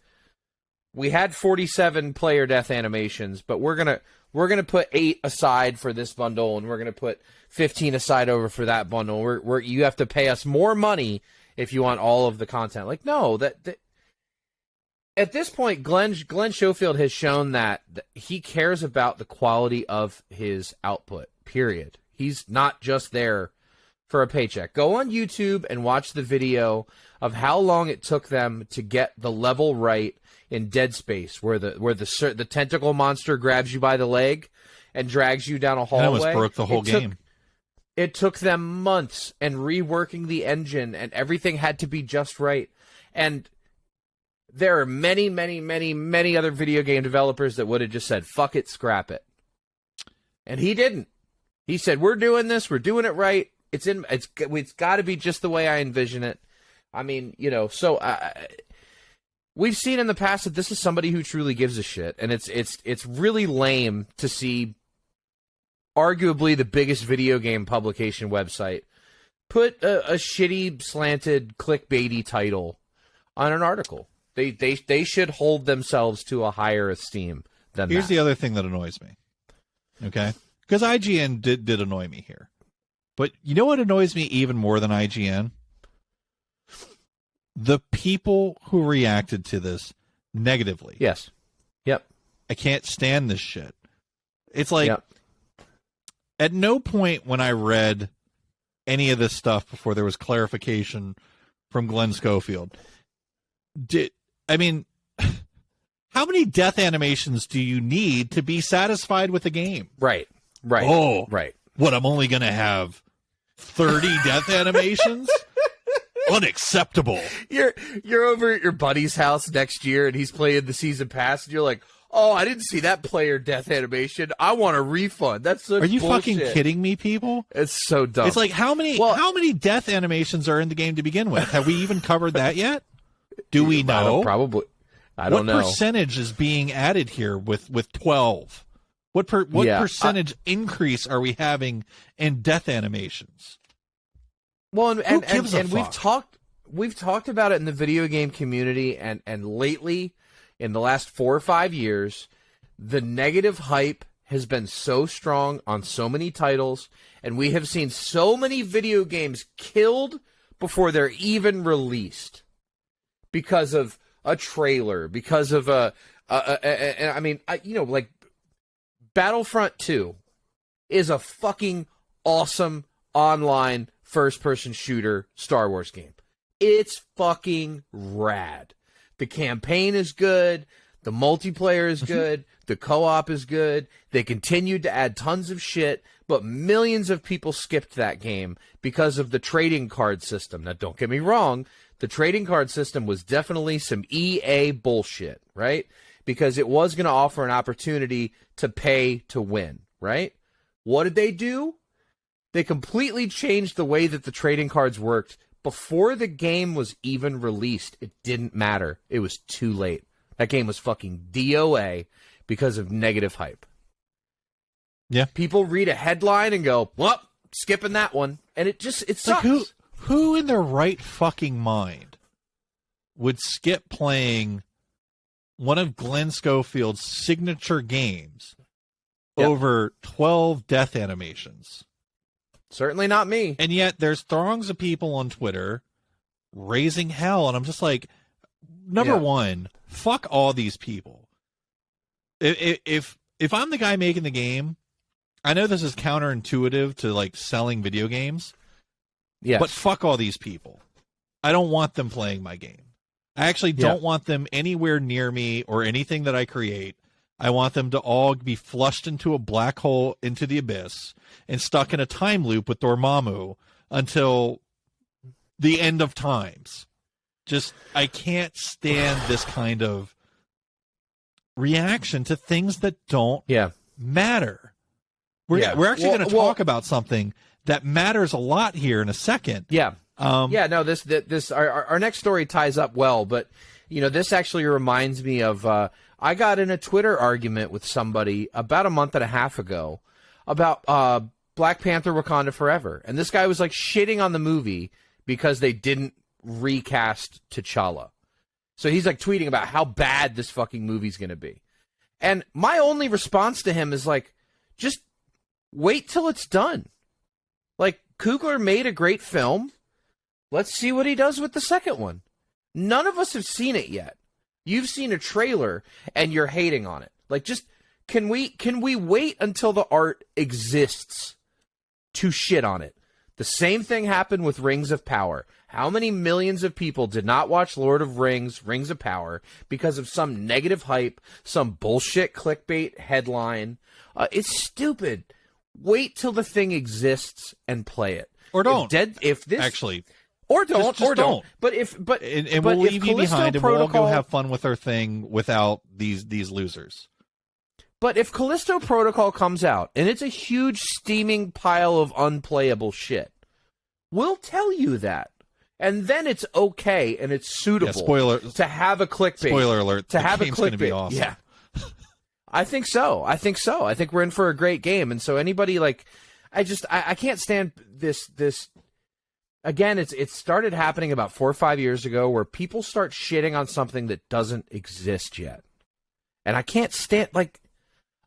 S2: we had 47 player death animations, but we're gonna put 8 aside for this bundle, and we're gonna put 15 aside over for that bundle. You have to pay us more money if you want all of the content. Like, no, that at this point, Glenn Schofield has shown that he cares about the quality of his output. Period. He's not just there for a paycheck. Go on YouTube and watch the video of how long it took them to get the level right in Dead Space, where the tentacle monster grabs you by the leg and drags you down a hallway.
S1: That almost broke the whole game.
S2: It took them months and reworking the engine, and everything had to be just right. And there are many, many, many, many other video game developers that would have just said, fuck it, scrap it. And he didn't. He said, we're doing this, we're doing it right. It's got to be just the way I envision it. I mean, so we've seen in the past that this is somebody who truly gives a shit, and it's really lame to see arguably the biggest video game publication website put a shitty, slanted, clickbaity title on an article. They should hold themselves to a higher esteem than
S1: Here's
S2: that.
S1: the other thing that annoys me. Okay? Because IGN did annoy me here. But you know what annoys me even more than IGN? The people who reacted to this negatively.
S2: Yes. Yep.
S1: I can't stand this shit. It's like,
S2: Yep.
S1: At no point when I read any of this stuff before there was clarification from Glenn Schofield, how many death animations do you need to be satisfied with the game?
S2: Right.
S1: Oh,
S2: right.
S1: What, I'm only going to have 30 death animations? Unacceptable.
S2: You're over at your buddy's house next year, and he's playing the season pass, and you're like, oh, I didn't see that player death animation. I want a refund. That's such
S1: Are you
S2: bullshit.
S1: fucking kidding me, people?
S2: It's so dumb.
S1: It's like, how many death animations are in the game to begin with? Have we even covered that yet? Do we know?
S2: Probably. I don't know.
S1: What percentage is being added here with 12? What percentage increase are we having in death animations?
S2: Well, and
S1: gives a fuck?
S2: we've talked about it in the video game community, and lately, in the last 4 or 5 years, the negative hype has been so strong on so many titles, and we have seen so many video games killed before they're even released because of a trailer, because of like Battlefront 2 is a fucking awesome online first-person shooter Star Wars game. It's fucking rad. The campaign is good. The multiplayer is good. The co-op is good. They continued to add tons of shit, but millions of people skipped that game because of the trading card system. Now, don't get me wrong. The trading card system was definitely some EA bullshit, right? Because it was going to offer an opportunity to pay to win, right? What did they do? They completely changed the way that the trading cards worked. Before the game was even released, it didn't matter. It was too late. That game was fucking DOA because of negative hype.
S1: Yeah.
S2: People read a headline and go, well, skipping that one. And it sucks.
S1: Like who in their right fucking mind would skip playing one of Glenn Schofield's signature games over 12 death animations?
S2: Certainly not me.
S1: And yet there's throngs of people on Twitter raising hell, and I'm just like, number one, fuck all these people. If I'm the guy making the game, I know this is counterintuitive to like selling video games.
S2: Yes.
S1: But fuck all these people. I don't want them playing my game. I actually don't want them anywhere near me or anything that I create. I want them to all be flushed into a black hole into the abyss and stuck in a time loop with Dormammu until the end of times. Just, I can't stand this kind of reaction to things that don't matter. We're actually going to talk about something that matters a lot here in a second.
S2: Yeah. This our next story ties up well, but this actually reminds me of I got in a Twitter argument with somebody about a month and a half ago about Black Panther: Wakanda Forever, and this guy was like shitting on the movie because they didn't recast T'Challa. So he's like tweeting about how bad this fucking movie's going to be. And my only response to him is like, just wait till it's done. Like, Coogler made a great film. Let's see what he does with the second one. None of us have seen it yet. You've seen a trailer and you're hating on it. Like, just can we wait until the art exists to shit on it? The same thing happened with Rings of Power. How many millions of people did not watch Lord of Rings, Rings of Power, because of some negative hype, some bullshit clickbait headline? It's stupid. Wait till the thing exists and play it.
S1: Or don't.
S2: Actually. Or don't.
S1: Just don't.
S2: And
S1: we'll leave you
S2: Callisto
S1: behind and we'll all go have fun with our thing without these losers.
S2: But if Callisto Protocol comes out and it's a huge steaming pile of unplayable shit, we'll tell you that. And then it's okay and it's suitable to have a clickbait.
S1: Spoiler alert.
S2: To have a clickbait.
S1: Going to be awesome.
S2: Yeah. I think so. I think we're in for a great game. And so anybody I can't stand this. Again, it started happening about 4 or 5 years ago where people start shitting on something that doesn't exist yet. And I can't stand,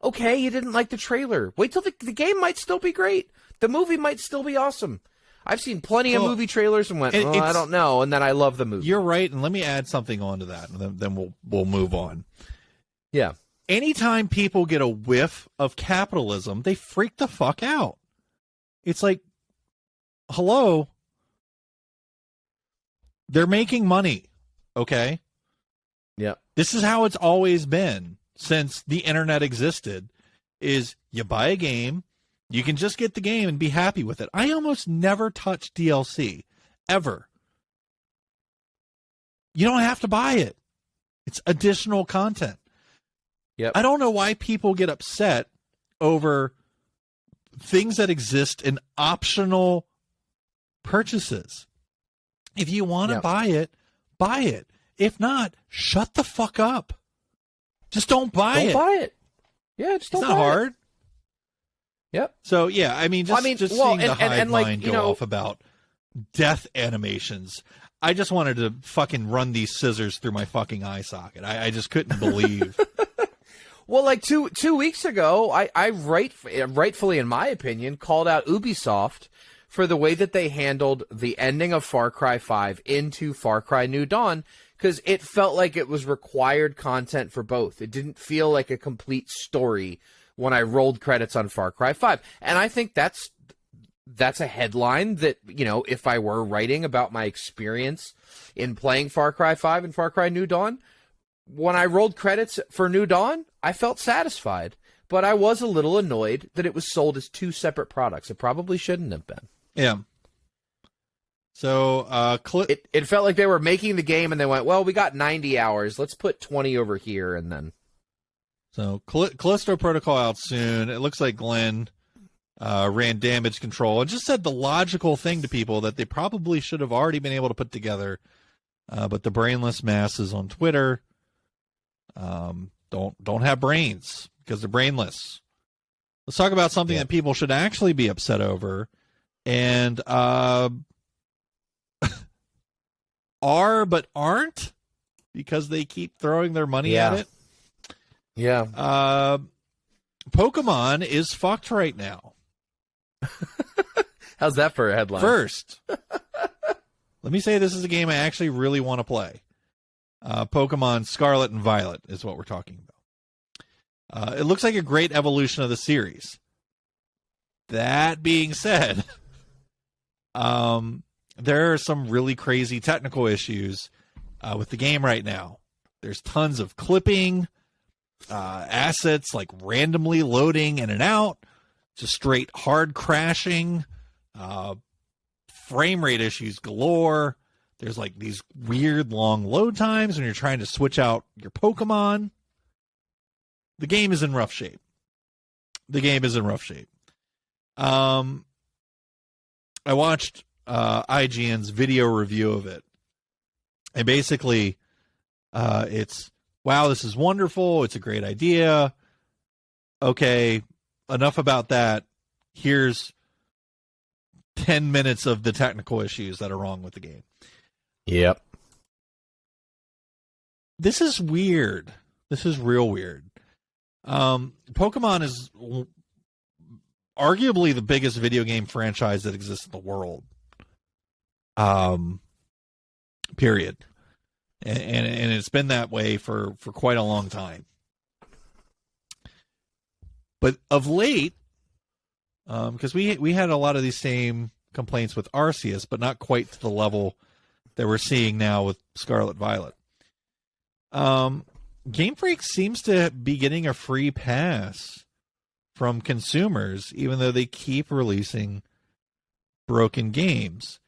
S2: okay, you didn't like the trailer. Wait till the game might still be great. The movie might still be awesome. I've seen plenty of movie trailers and went, I don't know, and then I love the movie.
S1: You're right, and let me add something onto that, and then we'll move on.
S2: Yeah.
S1: Anytime people get a whiff of capitalism, they freak the fuck out. It's like, hello? They're making money, okay?
S2: Yeah.
S1: This is how it's always been since the internet existed, is you buy a game, you can just get the game and be happy with it. I almost never touch DLC, ever. You don't have to buy it. It's additional content.
S2: Yep.
S1: I don't know why people get upset over things that exist in optional purchases. If you want to buy it, buy it. If not, shut the fuck up. Just don't buy it.
S2: Don't buy it. Yeah, just don't buy it.
S1: It's not hard.
S2: Yep.
S1: So, yeah, I mean, just seeing the hive mind go off about death animations, I just wanted to fucking run these scissors through my fucking eye socket. I just couldn't believe.
S2: Well, like two weeks ago, I rightfully, in my opinion, called out Ubisoft for the way that they handled the ending of Far Cry 5 into Far Cry New Dawn, because it felt like it was required content for both. It didn't feel like a complete story when I rolled credits on Far Cry 5. And I think that's a headline that, if I were writing about my experience in playing Far Cry 5 and Far Cry New Dawn, when I rolled credits for New Dawn, I felt satisfied. But I was a little annoyed that it was sold as two separate products. It probably shouldn't have been.
S1: Yeah. So
S2: it felt like they were making the game and they went, well, we got 90 hours. Let's put 20 over here and then.
S1: So Callisto Protocol out soon. It looks like Glenn ran damage control and just said the logical thing to people that they probably should have already been able to put together. But the brainless masses on Twitter don't have brains because they're brainless. Let's talk about something that people should actually be upset over, and are but aren't because they keep throwing their money at it.
S2: Yeah.
S1: Pokemon is fucked right now.
S2: How's that for a headline?
S1: First, let me say this is a game I actually really want to play. Pokemon Scarlet and Violet is what we're talking about. It looks like a great evolution of the series. That being said, there are some really crazy technical issues with the game right now. There's tons of clipping, assets like randomly loading in and out, just straight hard crashing, frame rate issues galore. There's like these weird long load times when you're trying to switch out your Pokemon. The game is in rough shape. I watched IGN's video review of it. And basically, it's, wow, this is wonderful. It's a great idea. Okay, enough about that. Here's 10 minutes of the technical issues that are wrong with the game.
S2: Yep.
S1: This is weird. This is real weird. Pokemon is arguably the biggest video game franchise that exists in the world. Period. And it's been that way for quite a long time. But of late, because we had a lot of these same complaints with Arceus, but not quite to the level that we're seeing now with Scarlet Violet. Game Freak seems to be getting a free pass from consumers, even though they keep releasing broken games.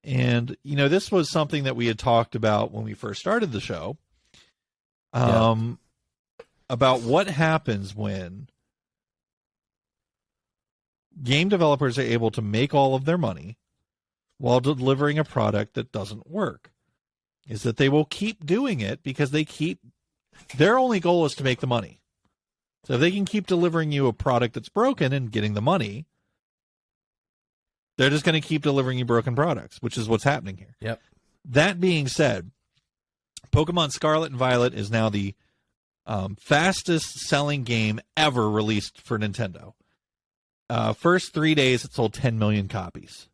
S1: And, this was something that we had talked about when we first started the show, about what happens when game developers are able to make all of their money while delivering a product that doesn't work. Is that they will keep doing it because their only goal is to make the money. So if they can keep delivering you a product that's broken and getting the money, they're just going to keep delivering you broken products, which is what's happening here.
S2: Yep.
S1: That being said, Pokemon Scarlet and Violet is now the fastest selling game ever released for Nintendo. First 3 days, it sold 10 million copies,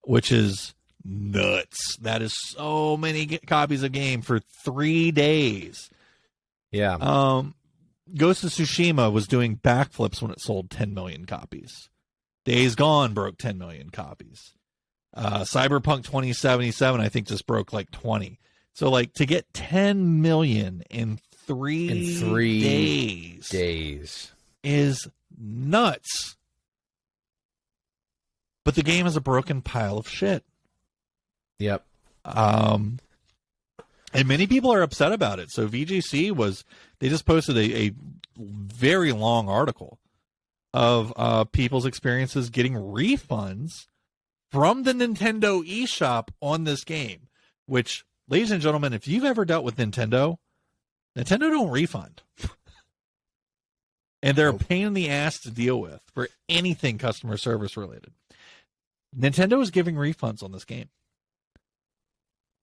S1: which is nuts. That is so many copies of game for 3 days.
S2: Yeah.
S1: Ghost of Tsushima was doing backflips when it sold 10 million copies. Days Gone broke 10 million copies. Cyberpunk 2077, I think, just broke like 20. So, to get 10 million in three days is nuts. But the game is a broken pile of shit.
S2: Yep.
S1: And many people are upset about it. So VGC they just posted a very long article of people's experiences getting refunds from the Nintendo eShop on this game, which, ladies and gentlemen, if you've ever dealt with Nintendo don't refund. And they're a pain in the ass to deal with for anything customer service related. Nintendo is giving refunds on this game.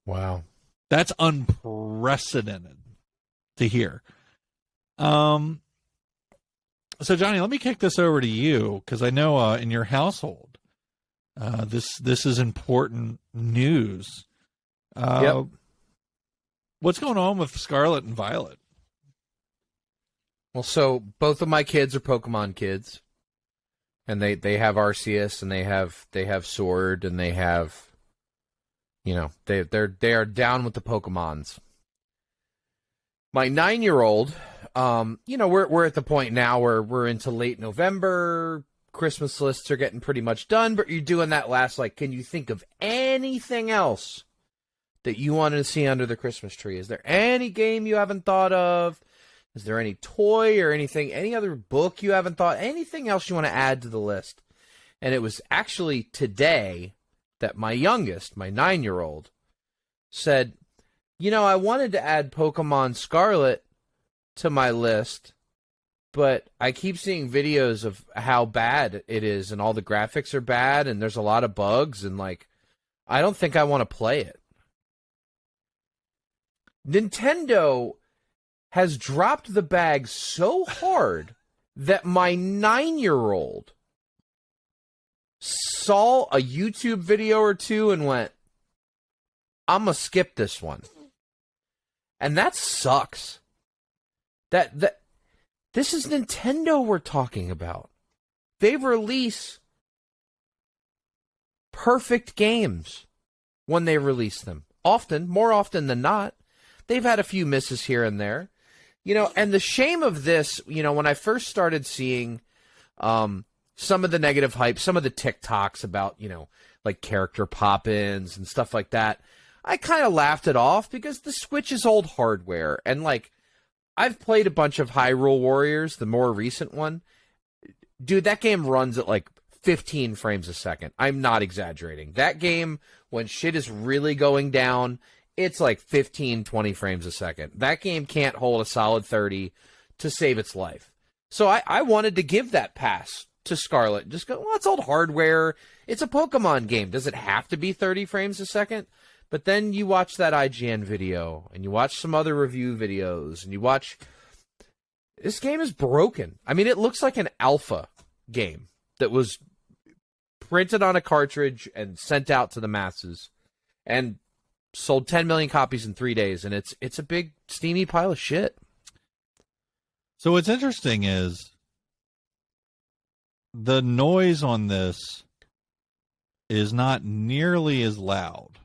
S2: Wow.
S1: That's unprecedented to hear. So, Johnny, let me kick this over to you, because I know in your household, this is important news.
S2: Yep.
S1: What's going on with Scarlet and Violet?
S2: Well, so both of my kids are Pokemon kids, and they have Arceus, and they have Sword, and they have, they are down with the Pokemons. My 9-year-old, we're at the point now where we're into late November. Christmas lists are getting pretty much done, but you're doing that last, can you think of anything else that you wanted to see under the Christmas tree? Is there any game you haven't thought of? Is there any toy or anything, any other book you haven't thought, anything else you want to add to the list? And it was actually today that my youngest, my 9-year-old, said, I wanted to add Pokemon Scarlet to my list, but I keep seeing videos of how bad it is, and all the graphics are bad, and there's a lot of bugs, and, I don't think I want to play it. Nintendo has dropped the bag so hard that my 9-year-old saw a YouTube video or two and went, I'm going to skip this one. And that sucks. This is Nintendo we're talking about. They release perfect games when they release them. More often than not. They've had a few misses here and there. And the shame of this, when I first started seeing some of the negative hype, some of the TikToks about, character pop-ins and stuff like that, I kind of laughed it off because the Switch is old hardware. And, I've played a bunch of Hyrule Warriors, the more recent one. Dude, that game runs at, 15 frames a second. I'm not exaggerating. That game, when shit is really going down, it's 15, 20 frames a second. That game can't hold a solid 30 to save its life. So I wanted to give that pass to Scarlet. Just go, it's old hardware. It's a Pokemon game. Does it have to be 30 frames a second? But then you watch that IGN video, and you watch some other review videos, and you watch... This game is broken. I mean, it looks like an alpha game that was printed on a cartridge and sent out to the masses. And sold 10 million copies in 3 days, and it's a big, steamy pile of shit.
S1: So what's interesting is the noise on this is not nearly as loud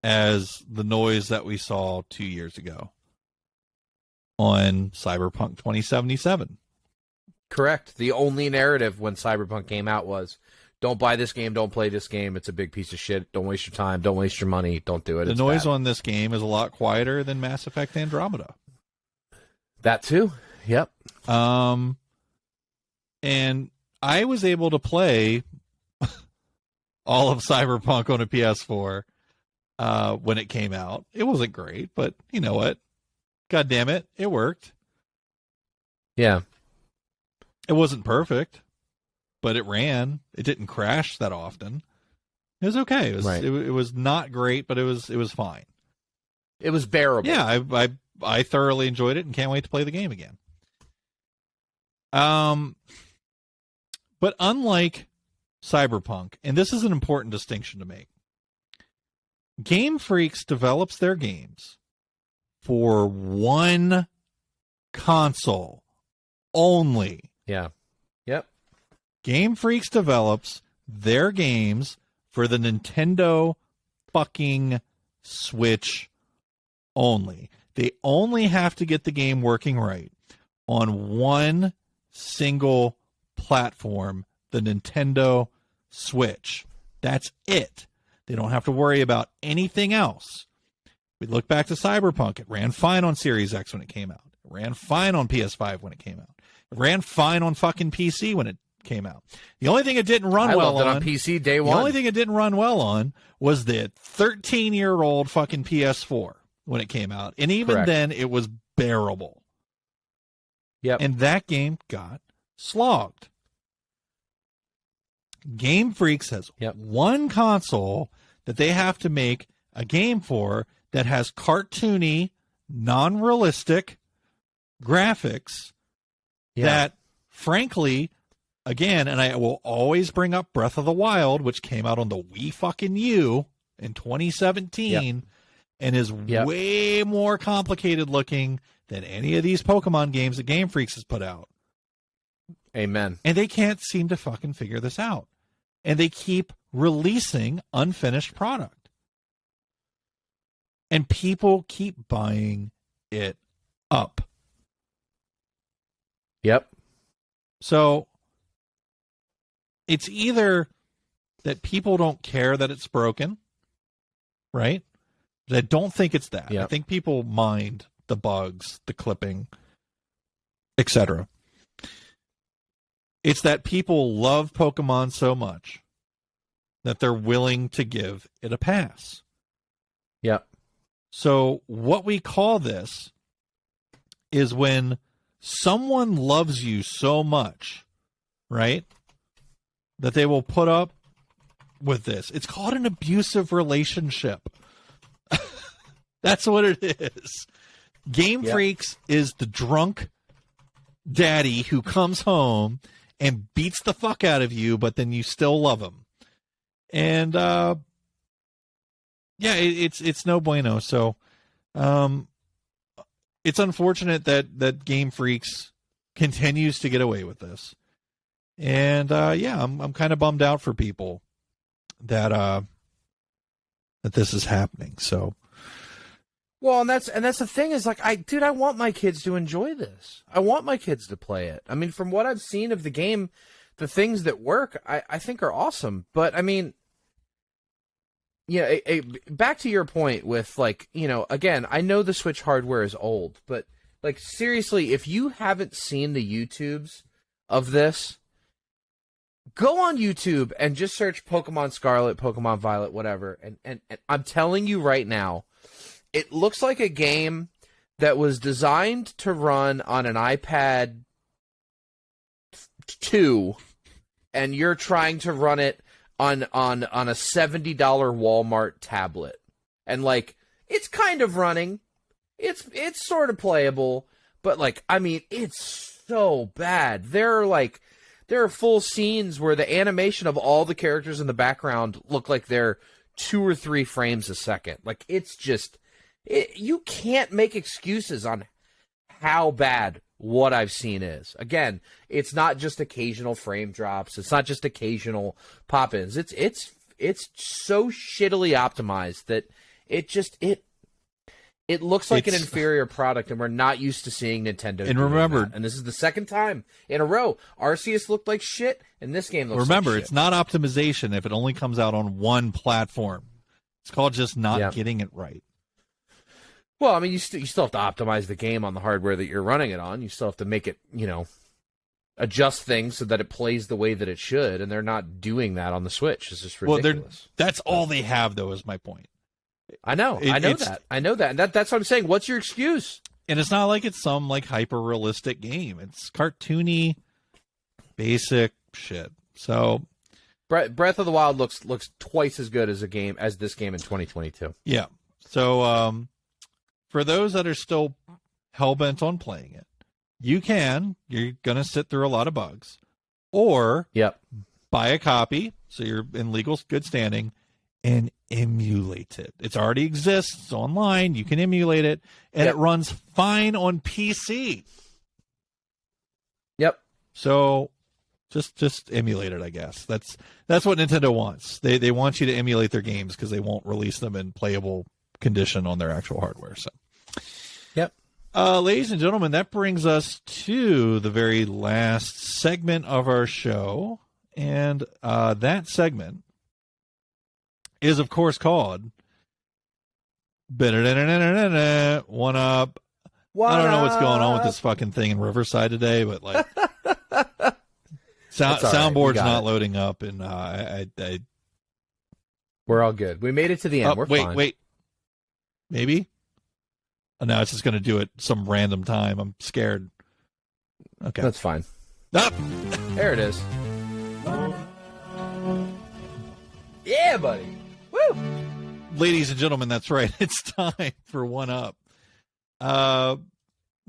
S1: as the noise that we saw 2 years ago on Cyberpunk 2077.
S2: Correct. The only narrative when Cyberpunk came out was, don't buy this game, don't play this game, it's a big piece of shit, don't waste your time, don't waste your money, don't do it.
S1: The
S2: it's
S1: noise
S2: bad.
S1: on this game is a lot quieter than Mass Effect Andromeda.
S2: That too. Yep.
S1: And I was able to play all of Cyberpunk on a PS4 when it came out. It wasn't great, but you know what? God damn it, it worked.
S2: Yeah.
S1: It wasn't perfect, but it ran. It didn't crash that often. It was okay. It was not great, but it was fine.
S2: It was bearable.
S1: Yeah, I thoroughly enjoyed it and can't wait to play the game again. But unlike Cyberpunk, and this is an important distinction to make, Game Freaks develops their games for one console only.
S2: Yeah. Yep.
S1: Game Freaks develops their games for the Nintendo fucking Switch only. They only have to get the game working right on one single platform, the Nintendo Switch. That's it. They don't have to worry about anything else. We look back to Cyberpunk. It ran fine on Series X when it came out. It ran fine on PS5 when it came out. It ran fine on fucking PC when it came out. The only thing it didn't run well
S2: on PC day one.
S1: The only thing it didn't run well on was the 13-year-old fucking PS4 when it came out. And even then, it was bearable.
S2: Yep.
S1: And that game got slogged. Game Freaks has one console that they have to make a game for that has cartoony, non-realistic graphics that, frankly, again, and I will always bring up Breath of the Wild, which came out on the Wii fucking U in 2017 and is way more complicated looking than any of these Pokemon games that Game Freaks has put out.
S2: Amen.
S1: And they can't seem to fucking figure this out. And they keep releasing unfinished product. And people keep buying it up.
S2: Yep.
S1: So it's either that people don't care that it's broken, right? I don't think it's that.
S2: Yep.
S1: I think people mind the bugs, the clipping, etc. It's that people love Pokemon so much that they're willing to give it a pass.
S2: Yep.
S1: So what we call this is when someone loves you so much, right, that they will put up with this. It's called an abusive relationship. That's what it is. Game Freaks is the drunk daddy who comes home and beats the fuck out of you, but then you still love him. And it's no bueno. So it's unfortunate that Game Freaks continues to get away with this. And I'm kind of bummed out for people that this is happening. So
S2: well, and that's the thing is like I want my kids to enjoy this. I want my kids to play it. I mean, from what I've seen of the game, the things that work I think are awesome. But I mean, back to your point with like, again, I know the Switch hardware is old, but like seriously, if you haven't seen the YouTubes of this, go on YouTube and just search Pokemon Scarlet, Pokemon Violet, whatever. And I'm telling you right now, it looks like a game that was designed to run on an iPad 2, and you're trying to run it on a $70 Walmart tablet. And like, it's kind of running. It's sort of playable, but like, I mean, it's so bad. There are full scenes where the animation of all the characters in the background look like they're 2 or 3 frames a second. Like, it's just, you can't make excuses on how bad what I've seen is. Again, it's not just occasional frame drops. It's not just occasional pop-ins. It's so shittily optimized that it looks like an inferior product, and we're not used to seeing Nintendo.
S1: And remember,
S2: and this is the second time in a row. Arceus looked like shit, and this game looks like shit.
S1: It's not optimization if it only comes out on one platform. It's called just not getting it right.
S2: Well, I mean, you still have to optimize the game on the hardware that you're running it on. You still have to make it, adjust things so that it plays the way that it should, and they're not doing that on the Switch. It's just ridiculous.
S1: Well, that's all they have, though, is my point.
S2: I know that. And that's what I'm saying. What's your excuse?
S1: And it's not like it's some like hyper-realistic game. It's cartoony, basic shit. So
S2: Breath of the Wild looks twice as good as this game in 2022.
S1: Yeah. So for those that are still hell-bent on playing it, you're going to sit through a lot of bugs. Or buy a copy, so you're in legal good standing, and emulate it. It already exists online. You can emulate it, and it runs fine on PC.
S2: Yep.
S1: So just emulate it, I guess. That's what Nintendo wants. They want you to emulate their games because they won't release them in playable condition on their actual hardware. So,
S2: yep.
S1: Ladies and gentlemen, that brings us to the very last segment of our show, and that segment is, of course, called One Up. I don't know what's going on with this fucking thing in Riverside today, but like soundboard's not loading up, and
S2: we're all good. We made it to the end. We're fine.
S1: Wait. Maybe? Oh, now it's just going to do it some random time. I'm scared. Okay.
S2: That's fine.
S1: Ah!
S2: There it is. Yeah, buddy. Woo!
S1: Ladies and gentlemen, that's right. It's time for One Up.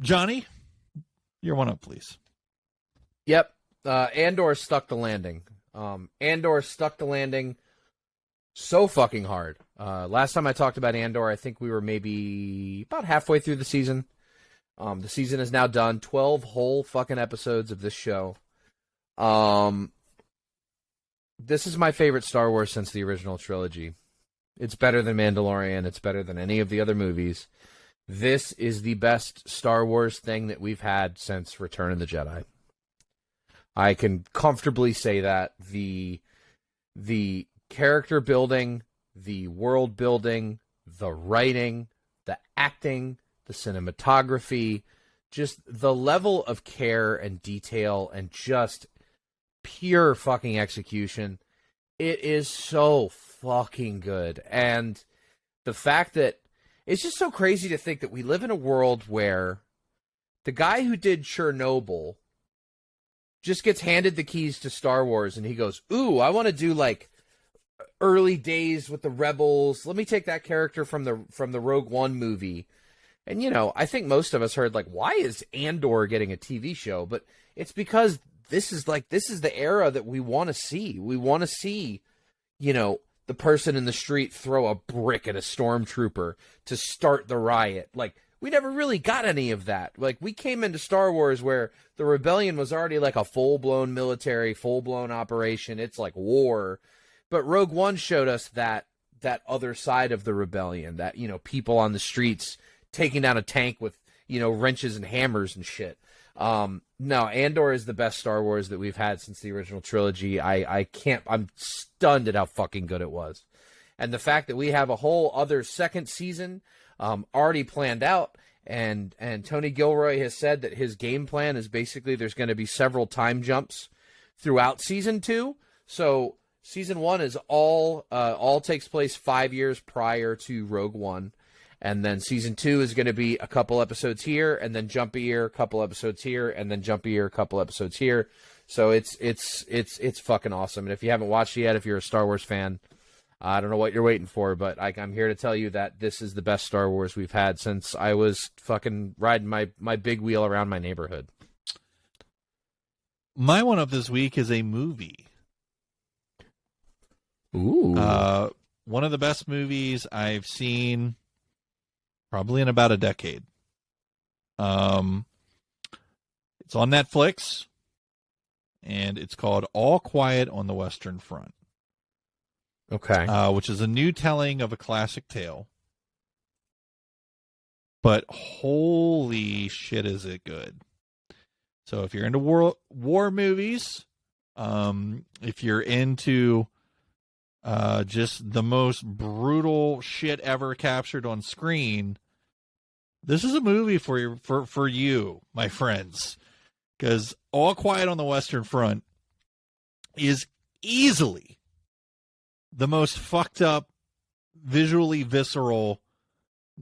S1: Johnny, your One Up, please.
S2: Yep. Andor stuck the landing. Andor stuck the landing so fucking hard. Last time I talked about Andor, I think we were maybe about halfway through the season. The season is now done. 12 whole fucking episodes of this show. This is my favorite Star Wars since the original trilogy. It's better than Mandalorian. It's better than any of the other movies. This is the best Star Wars thing that we've had since Return of the Jedi. I can comfortably say that. The character building, the world building, the writing, the acting, the cinematography, just the level of care and detail and just pure fucking execution. It is so fucking good. And the fact that it's just so crazy to think that we live in a world where the guy who did Chernobyl just gets handed the keys to Star Wars and he goes, ooh, I want to do like early days with the Rebels. Let me take that character from the Rogue One movie. And, I think most of us heard, like, why is Andor getting a TV show? But it's because this is the era that we want to see. We want to see, the person in the street throw a brick at a stormtrooper to start the riot. Like, we never really got any of that. Like, we came into Star Wars where the rebellion was already like a full-blown military, full-blown operation. It's like war. But Rogue One showed us that other side of the rebellion, that, people on the streets taking down a tank with, wrenches and hammers and shit. No, Andor is the best Star Wars that we've had since the original trilogy. I'm stunned at how fucking good it was. And the fact that we have a whole other second season already planned out, and Tony Gilroy has said that his game plan is basically there's going to be several time jumps throughout season 2. So season 1 is all takes place 5 years prior to Rogue One. And then season 2 is going to be a couple episodes here, and then jump a year, a couple episodes here, and then jump a year, a couple episodes here. So it's fucking awesome. And if you haven't watched it yet, if you're a Star Wars fan, I don't know what you're waiting for, but I'm here to tell you that this is the best Star Wars we've had since I was fucking riding my big wheel around my neighborhood.
S1: My One Up this week is a movie.
S2: Ooh.
S1: One of the best movies I've seen probably in about a decade. It's on Netflix, and it's called All Quiet on the Western Front.
S2: Okay.
S1: Which is a new telling of a classic tale. But holy shit, is it good. So if you're into war movies, if you're into just the most brutal shit ever captured on screen, this is a movie for you, my friends. Because All Quiet on the Western Front is easily the most fucked up, visually visceral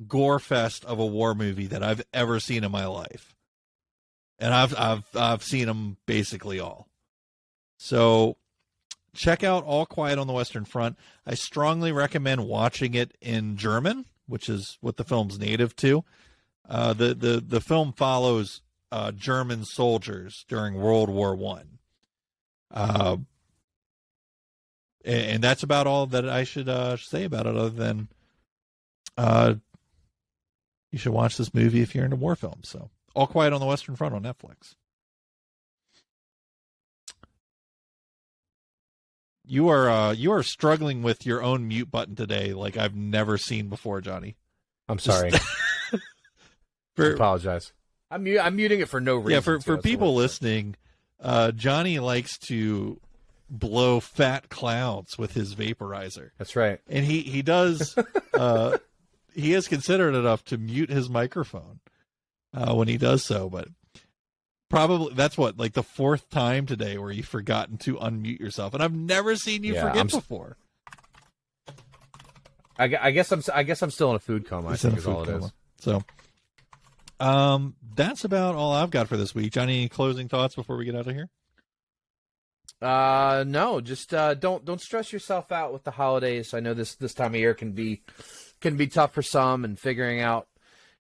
S1: gore fest of a war movie that I've ever seen in my life. And I've seen them basically all. So check out All Quiet on the Western Front. I strongly recommend watching it in German, which is what the film's native to. The film follows German soldiers during World War I. And that's about all that I should say about it, other than you should watch this movie if you're into war films. So, All Quiet on the Western Front on Netflix. You are struggling with your own mute button today, like I've never seen before, Johnny.
S2: I'm sorry. I apologize. I'm muting it for no reason.
S1: Yeah, for people listening, Johnny likes to blow fat clouds with his vaporizer.
S2: That's right.
S1: And he does he is considerate enough to mute his microphone when he does so, but probably that's like the fourth time today where you've forgotten to unmute yourself, and I've never seen you forget before.
S2: I guess I'm still in a food coma. I think is all it is.
S1: So that's about all I've got for this week. Johnny, any closing thoughts before we get out of here?
S2: No, just don't stress yourself out with the holidays. I know this time of year can be tough for some, and figuring out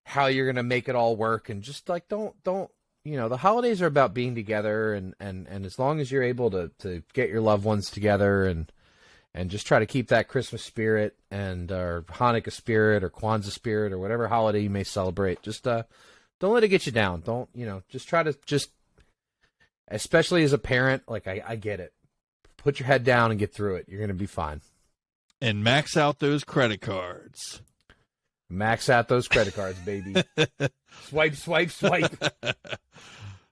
S2: how you're gonna make it all work, and just like don't the holidays are about being together, and as long as you're able to get your loved ones together and just try to keep that Christmas spirit and or Hanukkah spirit or Kwanzaa spirit or whatever holiday you may celebrate, just don't let it get you down. Don't just try to especially as a parent, like I get it. Put your head down and get through it. You're going to be fine.
S1: And max out those credit cards.
S2: Max out those credit cards, baby. Swipe, swipe, swipe.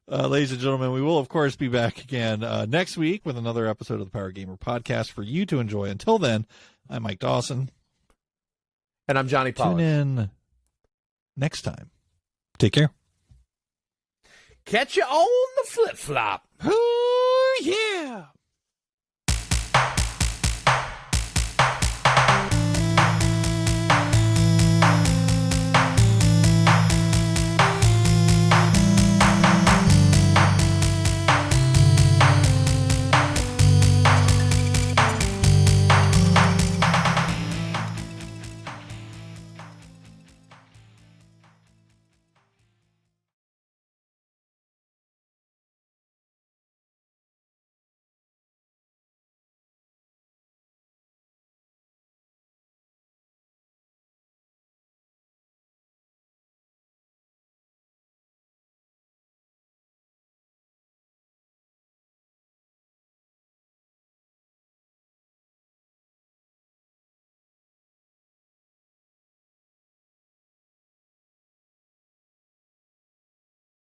S1: Ladies and gentlemen, we will, of course, be back again next week with another episode of the Power Gamer Podcast for you to enjoy. Until then, I'm Mike Dawson.
S2: And I'm Johnny Pollock.
S1: Tune in next time. Take care.
S2: Catch you on the flip-flop.
S1: Oh, yeah.